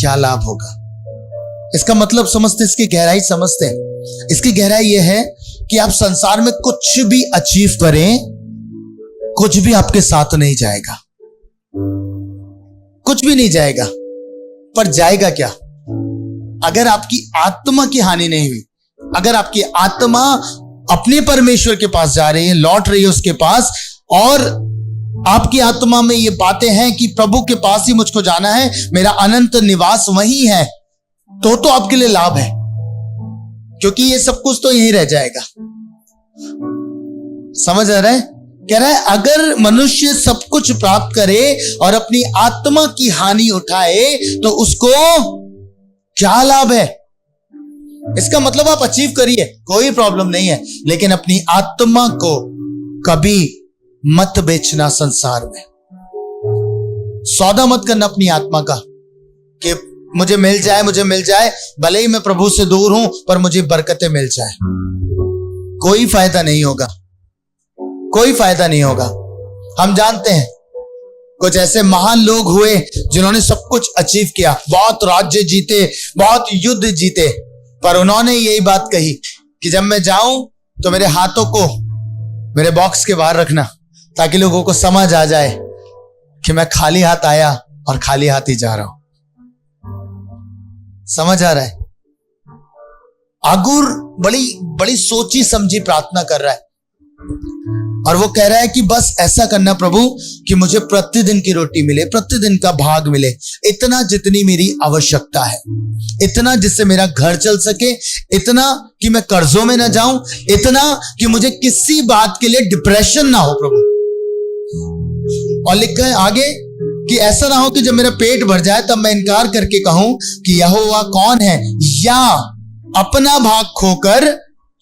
A: क्या लाभ होगा? इसका मतलब समझते, इसकी गहराई समझते हैं। इसकी गहराई यह है कि आप संसार में कुछ भी अचीव करें, कुछ भी आपके साथ नहीं जाएगा, कुछ भी नहीं जाएगा। पर जाएगा क्या? अगर आपकी आत्मा की हानि नहीं हुई, अगर आपकी आत्मा अपने परमेश्वर के पास जा रही है, लौट रही है उसके पास, और आपकी आत्मा में ये बातें हैं कि प्रभु के पास ही मुझको जाना है, मेरा अनंत निवास वही है, तो आपके लिए लाभ है, क्योंकि ये सब कुछ तो यहीं रह जाएगा। समझ आ रहा है? कह रहा है अगर मनुष्य सब कुछ प्राप्त करे और अपनी आत्मा की हानि उठाए तो उसको क्या लाभ है। इसका मतलब आप अचीव करिए, कोई प्रॉब्लम नहीं है, लेकिन अपनी आत्मा को कभी मत बेचना। संसार में सौदा मत करना अपनी आत्मा का कि मुझे मिल जाए, मुझे मिल जाए, भले ही मैं प्रभु से दूर हूं पर मुझे बरकतें मिल जाए। कोई फायदा नहीं होगा, कोई फायदा नहीं होगा। हम जानते हैं कुछ ऐसे महान लोग हुए जिन्होंने सब कुछ अचीव किया, बहुत राज्य जीते, बहुत युद्ध जीते, पर उन्होंने यही बात कही कि जब मैं जाऊं तो मेरे हाथों को मेरे बॉक्स के बाहर रखना, ताकि लोगों को समझ आ जाए कि मैं खाली हाथ आया और खाली हाथ ही जा रहा हूं। समझ आ रहा है? आगुर बड़ी बड़ी सोची समझी प्रार्थना कर रहा है और वो कह रहा है कि बस ऐसा करना प्रभु कि मुझे प्रतिदिन की रोटी मिले, प्रतिदिन का भाग मिले, इतना जितनी मेरी आवश्यकता है, इतना जिससे मेरा घर चल सके, इतना कि मैं कर्जों में ना जाऊं, इतना कि मुझे किसी बात के लिए डिप्रेशन ना हो प्रभु। और लिखा है आगे कि ऐसा ना हो कि जब मेरा पेट भर जाए तब मैं इनकार करके कहूं कि यहोवा कौन है, या अपना भाग खोकर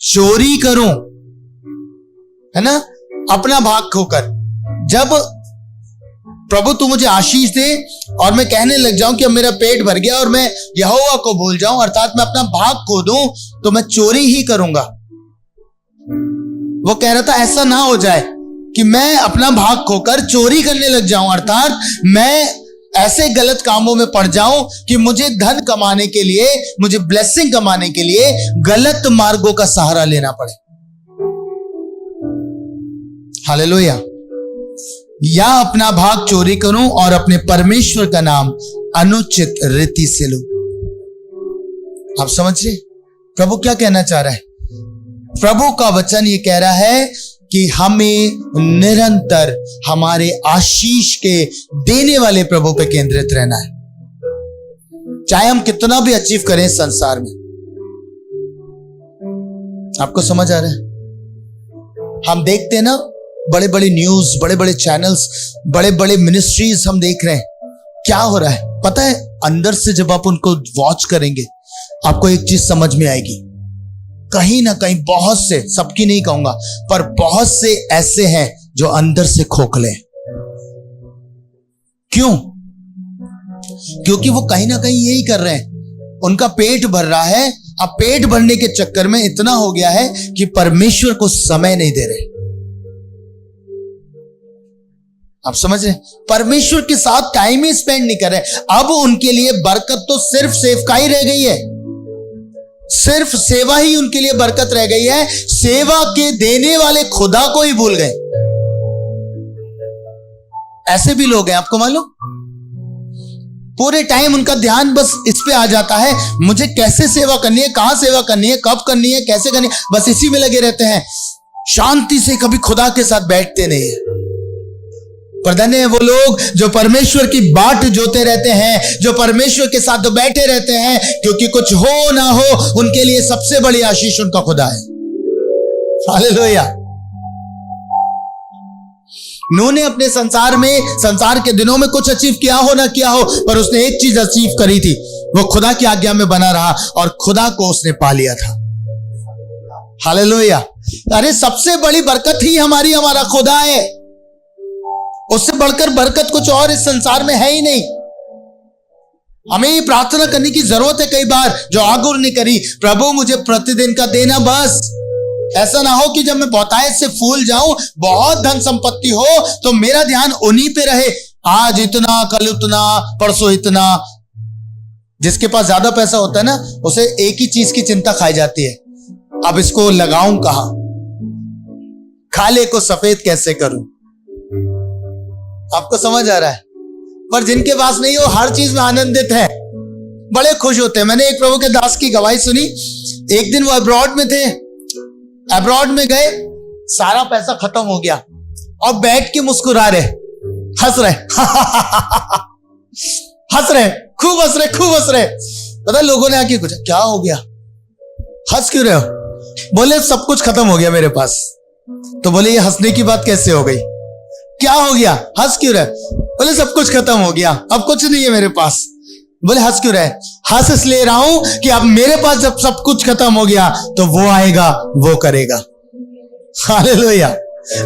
A: चोरी करूं। है ना, अपना भाग खोकर। जब प्रभु तू मुझे आशीष दे और मैं कहने लग जाऊं कि अब मेरा पेट भर गया और मैं यहोवा को भूल जाऊं, अर्थात मैं अपना भाग खो दूं, तो मैं चोरी ही करूंगा। वो कह रहा था ऐसा ना हो जाए कि मैं अपना भाग खोकर चोरी करने लग जाऊं, अर्थात मैं ऐसे गलत कामों में पड़ जाऊं कि मुझे धन कमाने के लिए, मुझे ब्लेसिंग कमाने के लिए गलत मार्गों का सहारा लेना पड़े। हालेलुया। या अपना भाग चोरी करूं और अपने परमेश्वर का नाम अनुचित रीति से लूं। आप समझ रहे प्रभु क्या कहना चाह रहा है? प्रभु का वचन ये कह रहा है कि हमें निरंतर हमारे आशीष के देने वाले प्रभु पे केंद्रित रहना है, चाहे हम कितना भी अचीव करें संसार में। आपको समझ आ रहा है? हम देखते हैं ना, बड़े बड़े न्यूज, बड़े बड़े चैनल्स, बड़े बड़े मिनिस्ट्रीज हम देख रहे हैं, क्या हो रहा है पता है? अंदर से जब आप उनको वॉच करेंगे आपको एक चीज समझ में आएगी, कहीं ना कहीं बहुत से, सबकी नहीं कहूंगा, पर बहुत से ऐसे हैं जो अंदर से खोखले। क्यों? क्योंकि वो कहीं ना कहीं यही कर रहे हैं, उनका पेट भर रहा है, अब पेट भरने के चक्कर में इतना हो गया है कि परमेश्वर को समय नहीं दे रहे। आप समझ रहे? परमेश्वर के साथ टाइम ही स्पेंड नहीं कर रहे। अब उनके लिए बरकत तो सिर्फ सेवका ही रह गई है, सिर्फ सेवा ही उनके लिए बरकत रह गई है। सेवा के देने वाले खुदा को ही भूल गए। ऐसे भी लोग हैं, आपको मालूम? पूरे टाइम उनका ध्यान बस इस पे आ जाता है, मुझे कैसे सेवा करनी है, कहां सेवा करनी है, कब करनी है, कैसे करनी है, बस इसी में लगे रहते हैं। शांति से कभी खुदा के साथ बैठते नहीं है। पर धन्य है वो लोग जो परमेश्वर की बाट जोते रहते हैं, जो परमेश्वर के साथ तो बैठे रहते हैं, क्योंकि कुछ हो ना हो उनके लिए सबसे बड़ी आशीष उनका खुदा है। हालेलुया। नूह ने अपने संसार के दिनों में कुछ अचीव किया हो ना किया हो, पर उसने एक चीज अचीव करी थी, वो खुदा की आज्ञा में बना रहा और खुदा को उसने पा लिया था। हालेलुया। अरे सबसे बड़ी बरकत ही हमारा खुदा है, उससे बढ़कर बरकत कुछ और इस संसार में है ही नहीं। हमें ये प्रार्थना करने की जरूरत है कई बार, जो आगुर ने करी, प्रभु मुझे प्रतिदिन का देना बस। ऐसा ना हो कि जब मैं बहुतायत से फूल जाऊं, बहुत धन संपत्ति हो, तो मेरा ध्यान उन्हीं पे रहे, आज इतना, कल उतना, परसों इतना। जिसके पास ज्यादा पैसा होता है ना, उसे एक ही चीज की चिंता खाई जाती है, अब इसको लगाऊं कहां, काले को सफेद कैसे करूं। आपको समझ आ रहा है? पर जिनके पास नहीं हो, हर चीज में आनंदित है, बड़े खुश होते हैं। मैंने एक प्रभु के दास की गवाही सुनी। एक दिन वो अब्रॉड में थे, अब्रॉड में गए, सारा पैसा खत्म हो गया और बैठ के मुस्कुरा रहे, हंस रहे हंस रहे, खूब हंस रहे, खूब हंस रहे। पता लोगों ने आके पूछा क्या हो गया, हंस क्यों रहे हो? बोले सब कुछ खत्म हो गया मेरे पास। तो बोले ये हंसने की बात कैसे हो गई, क्या हो गया, हंस क्यों रहे? बोले सब कुछ खत्म हो गया, अब कुछ नहीं है मेरे पास। बोले हंस क्यों रहे? हंस इसलिए रहा हूं कि अब मेरे पास जब सब कुछ खत्म हो गया तो वो आएगा, वो करेगा। हालेलुया,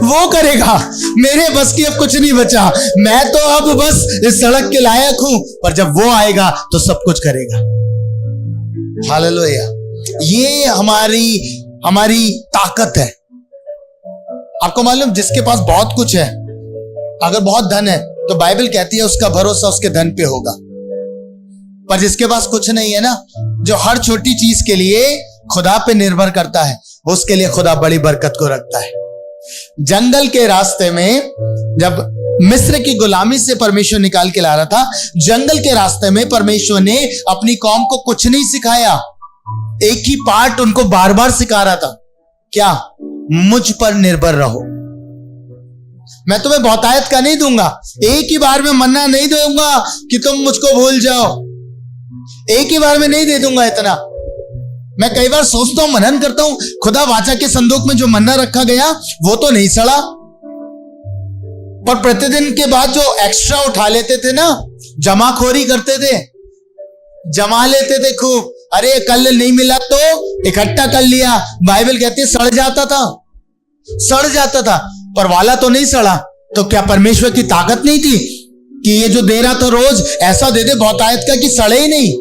A: वो करेगा, मेरे बस की अब कुछ नहीं बचा, मैं तो अब बस इस सड़क के लायक हूं, पर जब वो आएगा तो सब कुछ करेगा। हालेलुया, ये हमारी ताकत है। आपको मालूम, जिसके पास बहुत कुछ है, अगर बहुत धन है, तो बाइबल कहती है उसका भरोसा उसके धन पे होगा। पर जिसके पास कुछ नहीं है ना, जो हर छोटी चीज के लिए खुदा पे निर्भर करता है, उसके लिए खुदा बड़ी बरकत को रखता है। जंगल के रास्ते में जब मिस्र की गुलामी से परमेश्वर निकाल के ला रहा था, जंगल के रास्ते में परमेश्वर ने अपनी कौम को कुछ नहीं सिखाया, एक ही पार्ट उनको बार बार सिखा रहा था। क्या? मुझ पर निर्भर रहो। मैं तुम्हें बहुतायत का नहीं दूंगा, एक ही बार में मन्ना नहीं दूंगा कि तुम मुझको भूल जाओ, एक ही बार में नहीं दे दूंगा इतना। मैं कई बार सोचता हूं, मनन करता हूं, खुदा वाचा के संदूक में जो मन्ना रखा गया वो तो नहीं सड़ा, पर प्रतिदिन के बाद जो एक्स्ट्रा उठा लेते थे ना, जमाखोरी करते थे, जमा लेते थे खूब। अरे कल नहीं मिला तो इकट्ठा कर लिया, बाइबल कहती है सड़ जाता था, पर वाला तो नहीं सड़ा। तो क्या परमेश्वर की ताकत नहीं थी कि ये जो दे रहा था रोज ऐसा दे दे बहुतायत का कि सड़े ही नहीं?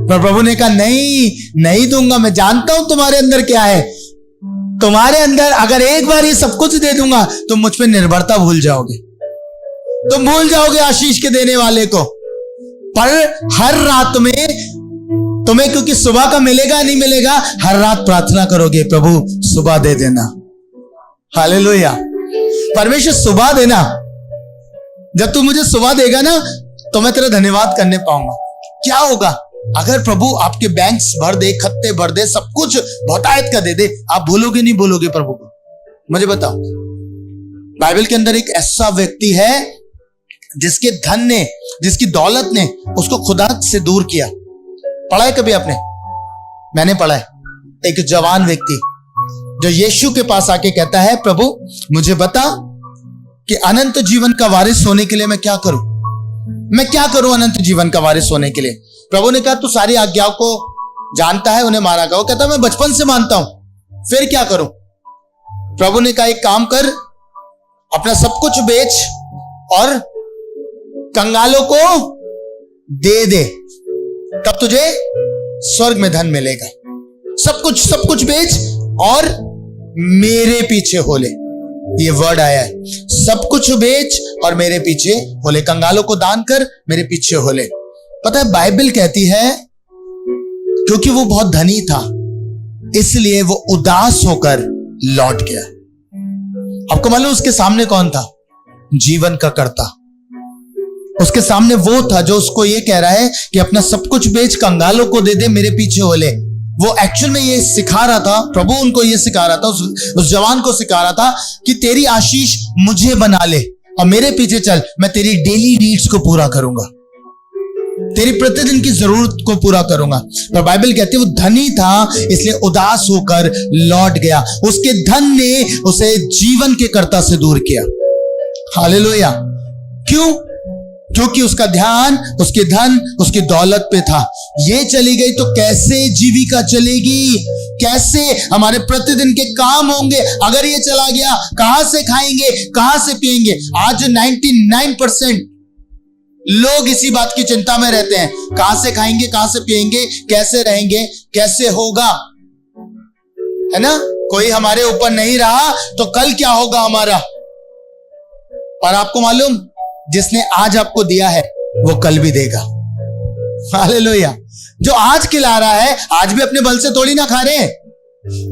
A: पर प्रभु ने कहा नहीं दूंगा, मैं जानता हूं तुम्हारे अंदर क्या है, तुम्हारे अंदर अगर एक बार ये सब कुछ दे दूंगा तो मुझ पे निर्भरता भूल जाओगे, तुम भूल जाओगे आशीष के देने वाले को। पर हर रात में तुम्हें, क्योंकि सुबह का मिलेगा नहीं मिलेगा, हर रात प्रार्थना करोगे, प्रभु सुबह दे देना। हालेलुया, परमेश्वर सुबह देना। जब तू मुझे सुबह देगा ना तो मैं तेरा धन्यवाद करने पाऊंगा। क्या होगा अगर प्रभु आपके बैंक्स भर दे, खत्ते भर दे, सब कुछ बहुतायत का दे दे, आप भूलोगे नहीं भूलोगे प्रभु को? मुझे बताओ। बाइबल के अंदर एक ऐसा व्यक्ति है जिसके धन ने, जिसकी दौलत ने उसको खुदा से दूर किया। पढ़ा है कभी आपने? मैंने पढ़ा है। एक जवान व्यक्ति जो यीशु के पास आके कहता है, प्रभु मुझे बता कि अनंत जीवन का वारिस होने के लिए मैं क्या करूं, मैं क्या करूं अनंत जीवन का वारिस होने के लिए? प्रभु ने कहा तू सारी आज्ञाओं को जानता है, उन्हें माना का। वो कहता मैं बचपन से मानता हूं, फिर क्या करूं? प्रभु ने कहा एक काम कर, अपना सब कुछ बेच और कंगालों को दे दे, तब तुझे स्वर्ग में धन मिलेगा। सब कुछ बेच और मेरे पीछे हो ले। ये वर्ड आया है, सब कुछ बेच और मेरे पीछे हो ले, कंगालों को दान कर, मेरे पीछे हो ले। पता है बाइबल कहती है क्योंकि वो बहुत धनी था इसलिए वो उदास होकर लौट गया। आपको मालूम उसके सामने कौन था? जीवन का कर्ता। उसके सामने वो था जो उसको ये कह रहा है कि अपना सब कुछ बेच, कंगालों को दे दे, मेरे पीछे हो ले। वो एक्चुअल में ये सिखा रहा था, प्रभु उनको ये सिखा रहा था, उस जवान को सिखा रहा था कि तेरी आशीष मुझे बना ले और मेरे पीछे चल, मैं तेरी डेली नीड्स को पूरा करूंगा, तेरी प्रतिदिन की जरूरत को पूरा करूंगा। पर बाइबल कहती है वो धनी था इसलिए उदास होकर लौट गया। उसके धन ने उसे जीवन के कर्ता से दूर किया। हालेलुया। क्यों? क्योंकि उसका ध्यान उसके धन, उसकी दौलत पे था। ये चली गई तो कैसे जीविका चलेगी, कैसे हमारे प्रतिदिन के काम होंगे? अगर ये चला गया कहां से खाएंगे, कहां से पिएंगे? आज 99% लोग इसी बात की चिंता में रहते हैं, कहां से खाएंगे, कहां से पिएंगे, कैसे रहेंगे, कैसे होगा, है ना? कोई हमारे ऊपर नहीं रहा तो कल क्या होगा हमारा? और आपको मालूम, जिसने आज आपको दिया है वो कल भी देगा। हालेलुया। जो आज खिला रहा है, आज भी अपने बल से थोड़ी ना खा रहे हैं,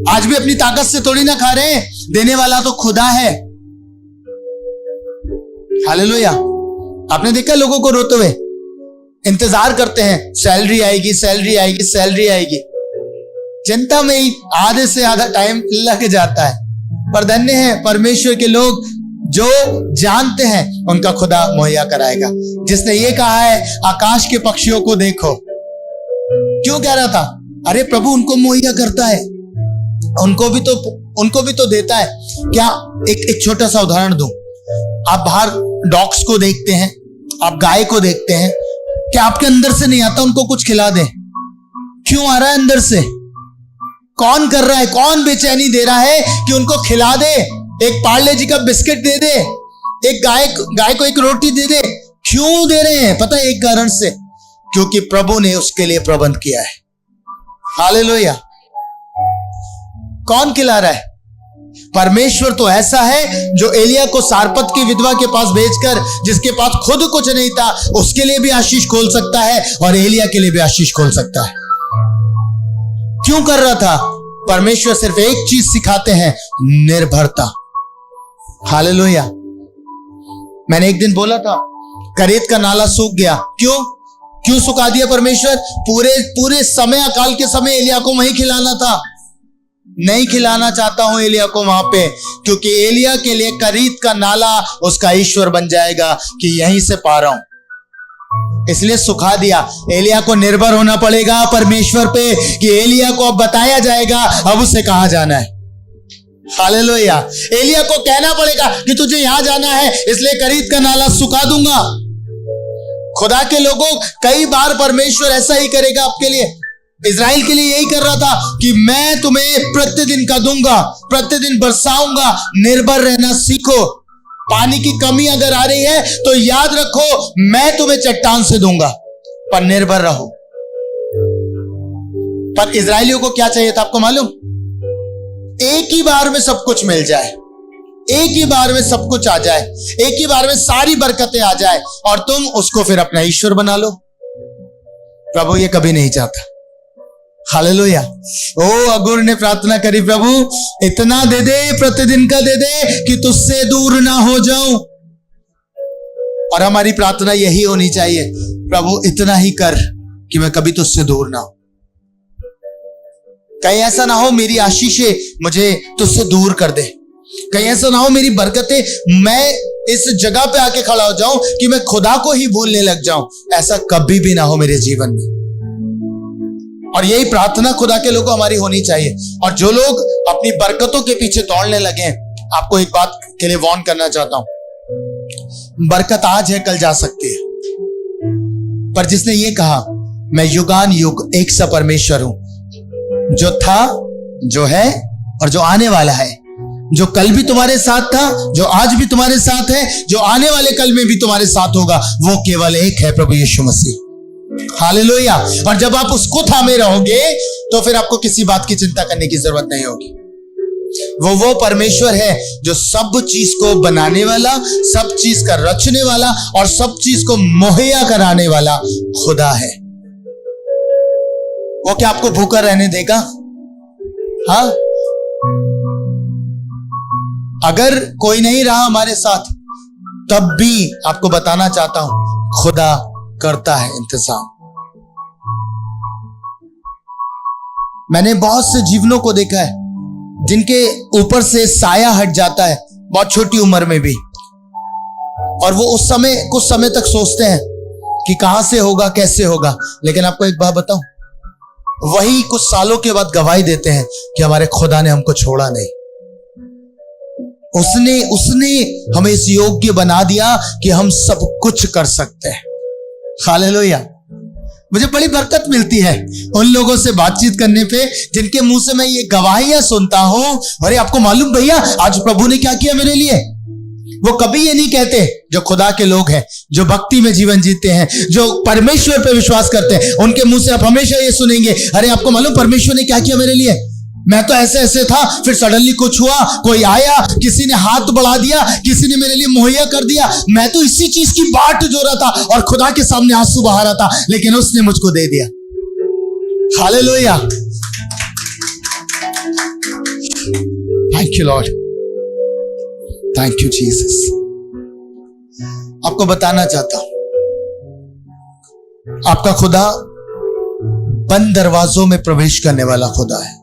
A: आज भी अपनी ताकत से थोड़ी ना खा रहे हैं, देने वाला तो खुदा है। हालेलुया। आपने देखा लोगों को रोते हुए, इंतजार करते हैं, सैलरी आएगी, सैलरी आएगी, सैलरी आएगी, चिंता में ही आधे से आधा टाइम लग जाता है। पर धन्य है परमेश्वर के लोग जो जानते हैं उनका खुदा मुहैया कराएगा। जिसने ये कहा है आकाश के पक्षियों को देखो, क्यों कह रहा था? अरे प्रभु उनको मुहैया करता है। उनको भी तो देता है। क्या एक छोटा सा उदाहरण दूं, आप बाहर डॉग्स को देखते हैं, आप गाय को देखते हैं, क्या आपके अंदर से नहीं आता उनको कुछ खिला दें? क्यों आ रहा है अंदर से? कौन कर रहा है? कौन बेचैनी दे रहा है कि उनको खिला दे? एक पार्ले जी का बिस्किट दे दे, एक गाय को एक रोटी दे दे। क्यों दे रहे हैं? पता है, एक कारण से, क्योंकि प्रभु ने उसके लिए प्रबंध किया है। हालेलुया। कौन खिला रहा है? परमेश्वर तो ऐसा है जो एलिया को सारपत की विधवा के पास भेजकर, जिसके पास खुद कुछ नहीं था, उसके लिए भी आशीष खोल सकता है और एलिया के लिए भी आशीष खोल सकता है। क्यों कर रहा था? परमेश्वर सिर्फ एक चीज सिखाते हैं, निर्भरता। हालेलुया। मैंने एक दिन बोला था, करेत का नाला सूख गया। क्यों सुखा दिया परमेश्वर? पूरे समय, अकाल के समय एलिया को वहीं खिलाना था। नहीं खिलाना चाहता हूं एलिया को वहां पे, क्योंकि एलिया के लिए करीत का नाला उसका ईश्वर बन जाएगा कि यहीं से पा रहा हूं, इसलिए सुखा दिया। एलिया को निर्भर होना पड़ेगा परमेश्वर पे कि एलिया को अब बताया जाएगा अब उसे कहां जाना है। हालेलुया। एलिया को कहना पड़ेगा कि तुझे यहां जाना है, इसलिए करीत का नाला सुखा दूंगा। खुदा के लोगों, कई बार परमेश्वर ऐसा ही करेगा आपके लिए। इजराइल के लिए यही कर रहा था कि मैं तुम्हें प्रतिदिन का दूंगा, प्रतिदिन बरसाऊंगा। निर्भर रहना सीखो। पानी की कमी अगर आ रही है तो याद रखो, मैं तुम्हें चट्टान से दूंगा, पर निर्भर रहो। पर इजराइलियों को क्या चाहिए था आपको मालूम? एक ही बार में सब कुछ मिल जाए, एक ही बार में सब कुछ आ जाए, एक ही बार में सारी बरकतें आ जाए और तुम उसको फिर अपना ईश्वर बना लो। प्रभु ये कभी नहीं चाहता। हालेलुया। ओ अगुर ने प्रार्थना करी, प्रभु इतना दे दे, प्रतिदिन का दे दे कि तुझसे दूर ना हो जाऊं। और हमारी प्रार्थना यही होनी चाहिए, प्रभु इतना ही कर कि मैं कभी तुझसे दूर ना हो। कहीं ऐसा ना हो मेरी आशीषें मुझे तुझसे दूर कर दे, कहीं ऐसा ना हो मेरी बरकतें, मैं इस जगह पे आके खड़ा हो जाऊं कि मैं खुदा को ही भूलने लग जाऊं। ऐसा कभी भी ना हो मेरे जीवन में। और यही प्रार्थना खुदा के लोगों हमारी होनी चाहिए। और जो लोग अपनी बरकतों के पीछे दौड़ने लगे हैं, आपको एक बात के लिए वार्न करना चाहता हूं। बरकत आज है, कल जा सकती है, पर जिसने ये कहा मैं युगान युग एक सा परमेश्वर हूं, जो था, जो है और जो आने वाला है, जो कल भी तुम्हारे साथ था, जो आज भी तुम्हारे साथ है, जो आने वाले कल में भी तुम्हारे साथ होगा, वो केवल एक है, प्रभु यीशु मसीह। हालेलुया। और जब आप उसको थामे रहोगे तो फिर आपको किसी बात की चिंता करने की जरूरत नहीं होगी। वो परमेश्वर है जो सब चीज को बनाने वाला, सब चीज का रचने वाला और सब चीज को मुहैया कराने वाला खुदा है। वो क्या आपको भूखा रहने देगा? हाँ, अगर कोई नहीं रहा हमारे साथ, तब भी आपको बताना चाहता हूं, खुदा करता है इंतजाम। मैंने बहुत से जीवनों को देखा है जिनके ऊपर से साया हट जाता है बहुत छोटी उम्र में भी, और वो उस समय कुछ समय तक सोचते हैं कि कहां से होगा, कैसे होगा। लेकिन आपको एक बात बताऊं, वही कुछ सालों के बाद गवाही देते हैं कि हमारे खुदा ने हमको छोड़ा नहीं। उसने हमें इस योग्य बना दिया कि हम सब कुछ कर सकते हैं। हालेलुया। मुझे बड़ी बरकत मिलती है उन लोगों से बातचीत करने पे जिनके मुंह से मैं ये गवाहियां सुनता हूं, अरे आपको मालूम भैया आज प्रभु ने क्या किया मेरे लिए। वो कभी ये नहीं कहते, जो खुदा के लोग हैं, जो भक्ति में जीवन जीते हैं, जो परमेश्वर पे विश्वास करते हैं, उनके मुंह से आप हमेशा ये सुनेंगे, अरे आपको मालूम परमेश्वर ने क्या किया मेरे लिए, मैं तो ऐसे ऐसे था, फिर सडनली कुछ हुआ, कोई आया, किसी ने हाथ बढ़ा दिया, किसी ने मेरे लिए मुहैया कर दिया, मैं तो इसी चीज की बाट जो रहा था और खुदा के सामने आंसू बहा रहा था, लेकिन उसने मुझको दे दिया। Hallelujah. Thank you Lord, thank you Jesus. आपको बताना चाहता हूं, आपका खुदा बंद दरवाजों में प्रवेश करने वाला खुदा है।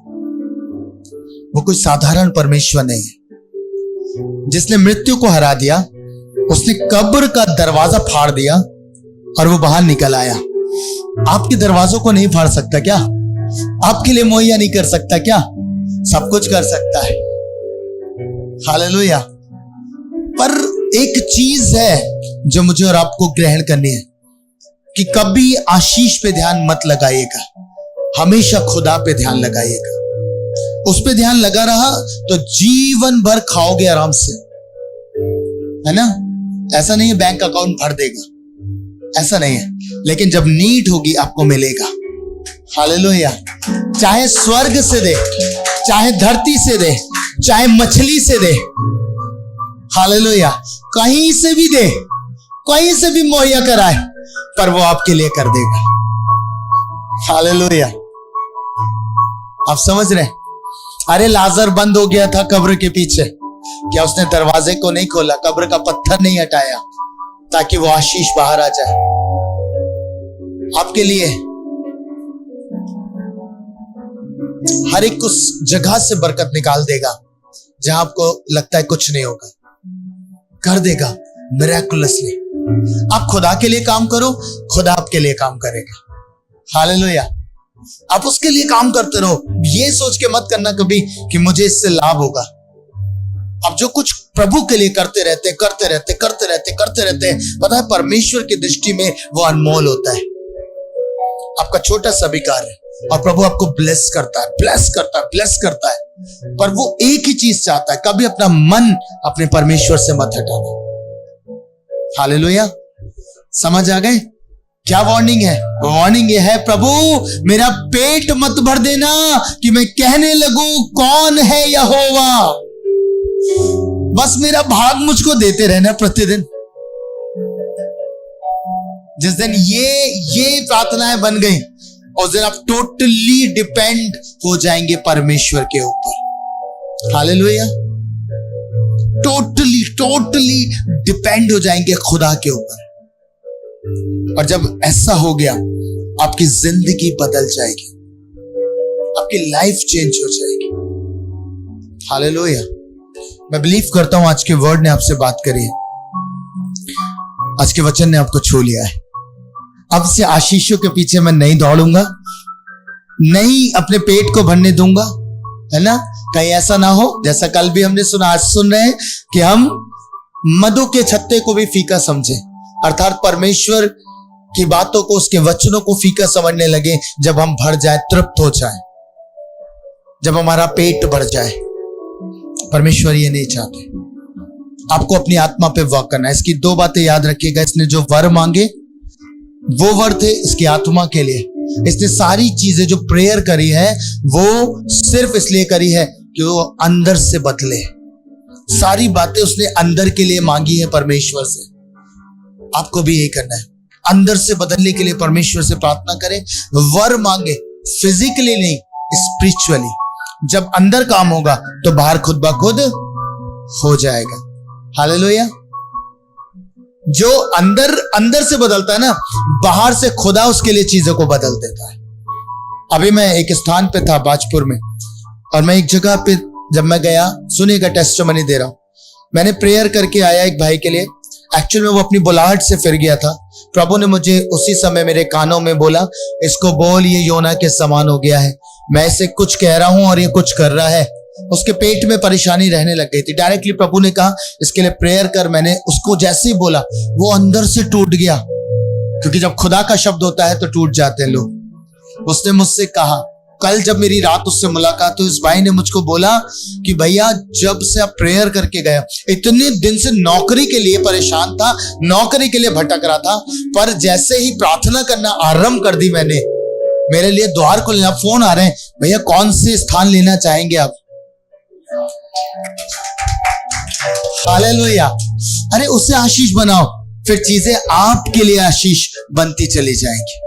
A: वो कोई साधारण परमेश्वर नहीं है। जिसने मृत्यु को हरा दिया, उसने कब्र का दरवाजा फाड़ दिया और वो बाहर निकल आया। आपके दरवाजों को नहीं फाड़ सकता क्या? आपके लिए मुहैया नहीं कर सकता क्या? सब कुछ कर सकता है। हालेलुया। पर एक चीज है जो मुझे और आपको ग्रहण करनी है कि कभी आशीष पे ध्यान मत लगाइएगा, हमेशा खुदा पे ध्यान लगाइएगा। उस पे ध्यान लगा रहा तो जीवन भर खाओगे आराम से, है ना। ऐसा नहीं है बैंक अकाउंट भर देगा, ऐसा नहीं है, लेकिन जब नीड होगी आपको मिलेगा। हालेलुया। चाहे स्वर्ग से दे, चाहे धरती से दे, चाहे मछली से दे, हालेलुया, कहीं से भी दे, कहीं से भी मुहैया कराए, पर वो आपके लिए कर देगा। हालेलुया। आप समझ रहे हैं? अरे लाजर बंद हो गया था कब्र के पीछे, क्या उसने दरवाजे को नहीं खोला, कब्र का पत्थर नहीं हटाया ताकि वो आशीष बाहर आ जाए आपके लिए? हर एक उस जगह से बरकत निकाल देगा जहां आपको लगता है कुछ नहीं होगा, कर देगा मिरेकुलसली। आप खुदा के लिए काम करो, खुदा आपके लिए काम करेगा। हालेलुया। आप उसके लिए काम करते रहो, ये सोच के मत करना कभी कि मुझे इससे लाभ होगा। आप जो कुछ प्रभु के लिए करते रहते हैं, पता है परमेश्वर की दृष्टि में वो अनमोल होता है। आपका छोटा सा भी कार्य और प्रभु आपको ब्लेस करता है, पर वो एक ही चीज चाहता है, कभी अपना मन अपने परमेश्वर से मत हटाना। हालेलुया। समझ आ गए क्या वार्निंग है? वार्निंग ये है, प्रभु मेरा पेट मत भर देना कि मैं कहने लगूं कौन है यहोवा। बस मेरा भाग मुझको देते रहना प्रतिदिन। जिस दिन ये प्रार्थनाएं बन गई, उस दिन आप टोटली डिपेंड हो जाएंगे परमेश्वर के ऊपर। हालेलुया। टोटली डिपेंड हो जाएंगे खुदा के ऊपर। और जब ऐसा हो गया, आपकी जिंदगी बदल जाएगी, आपकी लाइफ चेंज हो जाएगी। हालेलुया। मैं बिलीव करता हूं आज के वर्ड ने आपसे बात करी है, आज के वचन ने आपको छू लिया है। अब से आशीषों के पीछे मैं नहीं दौड़ूंगा, नहीं अपने पेट को भरने दूंगा, है ना। कहीं ऐसा ना हो जैसा कल भी हमने सुना, आज सुन रहे हैं कि हम मधु के छत्ते को भी फीका समझे, अर्थात परमेश्वर की बातों को, उसके वचनों को फीका समझने लगे जब हम भर जाए, तृप्त हो जाए, जब हमारा पेट भर जाए। परमेश्वर ये नहीं चाहते। आपको अपनी आत्मा पे वर्क करना है। इसकी दो बातें याद रखिएगा। इसने जो वर मांगे वो वर थे इसकी आत्मा के लिए। इसने सारी चीजें जो प्रेयर करी है वो सिर्फ इसलिए करी है कि वो अंदर से बदले। सारी बातें उसने अंदर के लिए मांगी है परमेश्वर से। आपको भी यही करना है, अंदर से बदलने के लिए परमेश्वर से प्रार्थना करें, वर मांगे, फिजिकली नहीं, स्पिरिचुअली। जब अंदर काम होगा तो बाहर खुद ब खुद हो जाएगा। हालेलुया। जो अंदर से बदलता है ना, बाहर से खुदा उसके लिए चीजों को बदल देता है। अभी मैं एक स्थान पे था बाजपुर में, और मैं एक जगह पे जब मैं गया, सुनिएगा टेस्टिमनी दे रहा हूं। मैंने प्रेयर करके आया एक भाई के लिए। एक्चुअल में वो अपनी बुलाहट से फिर गया था। प्रभु ने मुझे उसी समय मेरे कानों में बोला, इसको बोल ये योना के समान हो गया है। मैं इसे कुछ कह रहा हूं और ये कुछ कर रहा है। उसके पेट में परेशानी रहने लग गई थी। डायरेक्टली प्रभु ने कहा इसके लिए प्रेयर कर। मैंने उसको जैसे ही बोला वो अंदर से टूट गया, क्योंकि जब खुदा का शब्द होता है तो टूट जाते हैं लोग। उसने मुझसे कहा, कल जब मेरी रात उससे मुलाकात हुई, इस भाई ने मुझको बोला कि भैया जब से आप प्रेयर करके गए, इतने दिन से नौकरी के लिए परेशान था, नौकरी के लिए भटक रहा था, पर जैसे ही प्रार्थना करना आरंभ कर दी मैंने, मेरे लिए द्वार को लेना, फोन आ रहे हैं, भैया कौन से स्थान लेना चाहेंगे आप। हालेलुया। अरे उससे आशीष बनाओ, फिर चीजें आपके लिए आशीष बनती चली जाएंगी।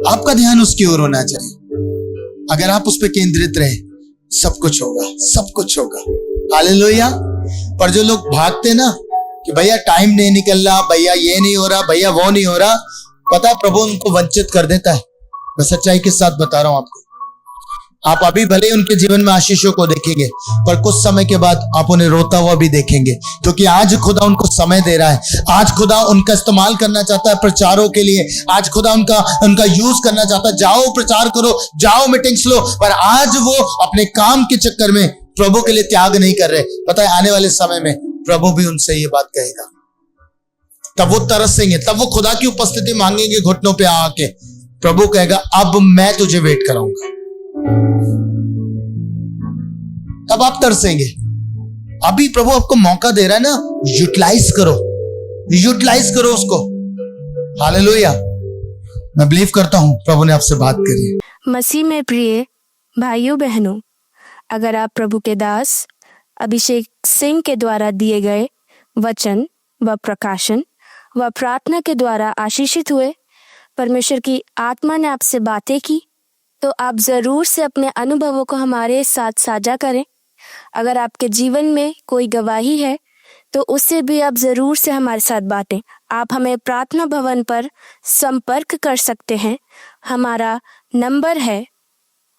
A: आपका ध्यान उसकी ओर होना चाहिए। अगर आप उस पर केंद्रित रहे, सब कुछ होगा, सब कुछ होगा। हालेलुया। पर जो लोग भागते ना कि भैया टाइम नहीं निकल रहा, भैया ये नहीं हो रहा, भैया वो नहीं हो रहा, पता है प्रभु उनको वंचित कर देता है। मैं सच्चाई के साथ बता रहा हूं आपको। आप अभी भले ही उनके जीवन में आशीषों को देखेंगे, पर कुछ समय के बाद आप उन्हें रोता हुआ भी देखेंगे, क्योंकि आज खुदा उनको समय दे रहा है। आज खुदा उनका इस्तेमाल करना चाहता है प्रचारों के लिए। आज खुदा उनका यूज करना चाहता है। जाओ प्रचार करो, जाओ मीटिंग्स लो, पर आज वो अपने काम के चक्कर में प्रभु के लिए त्याग नहीं कर रहे। पता है, आने वाले समय में प्रभु भी उनसे ये बात कहेगा। तब वो तरसेंगे, तब वो खुदा की उपस्थिति मांगेंगे घुटनों पे आके। प्रभु कहेगा, अब मैं तुझे वेट कराऊंगा। तब आप तरसेंगे। अभी प्रभु आपको मौका दे रहा है ना, यूटिलाइज करो, यूटिलाइज करो उसको। हालेलुया। मैं बिलीव करता हूं प्रभु ने आपसे बात करी।
B: मसीह में प्रिय भाइयों बहनों, अगर आप प्रभु के दास अभिषेक सिंह के द्वारा दिए गए वचन व प्रकाशन व प्रार्थना के द्वारा आशीषित हुए, परमेश्वर की आत्मा ने आपसे बातें की, तो आप ज़रूर से अपने अनुभवों को हमारे साथ साझा करें। अगर आपके जीवन में कोई गवाही है तो उससे भी आप ज़रूर से हमारे साथ बांटें। आप हमें प्रार्थना भवन पर संपर्क कर सकते हैं। हमारा नंबर है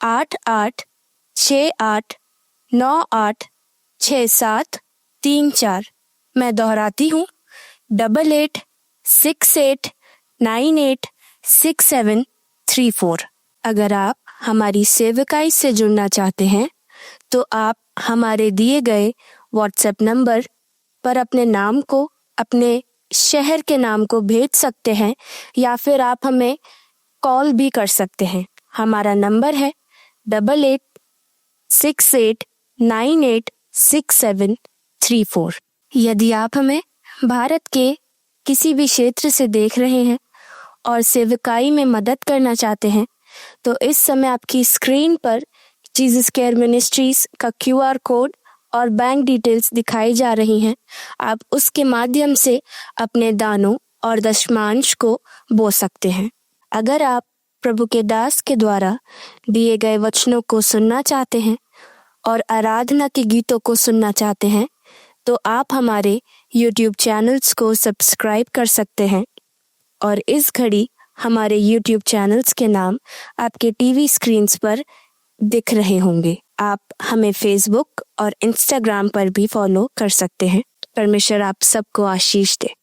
B: 8868986734। मैं दोहराती हूँ, 8868986734। अगर आप हमारी सेवकाई से जुड़ना चाहते हैं तो आप हमारे दिए गए व्हाट्सएप नंबर पर अपने नाम को, अपने शहर के नाम को भेज सकते हैं, या फिर आप हमें कॉल भी कर सकते हैं। हमारा नंबर है 8868986734। यदि आप हमें भारत के किसी भी क्षेत्र से देख रहे हैं और सेवकाई में मदद करना चाहते हैं, तो इस समय आपकी स्क्रीन पर जीसस केयर मिनिस्ट्रीज का QR कोड और बैंक डिटेल्स दिखाई जा रही हैं। आप उसके माध्यम से अपने दानों और दशमांश को बो सकते हैं। अगर आप प्रभु के दास के द्वारा दिए गए वचनों को सुनना चाहते हैं और आराधना के गीतों को सुनना चाहते हैं, तो आप हमारे YouTube चैनल्स को सब्सक्राइब कर सकते हैं। और इस घड़ी हमारे YouTube चैनल्स के नाम आपके टीवी स्क्रीन्स पर दिख रहे होंगे। आप हमें Facebook और Instagram पर भी फॉलो कर सकते हैं। परमेश्वर आप सबको आशीष दे।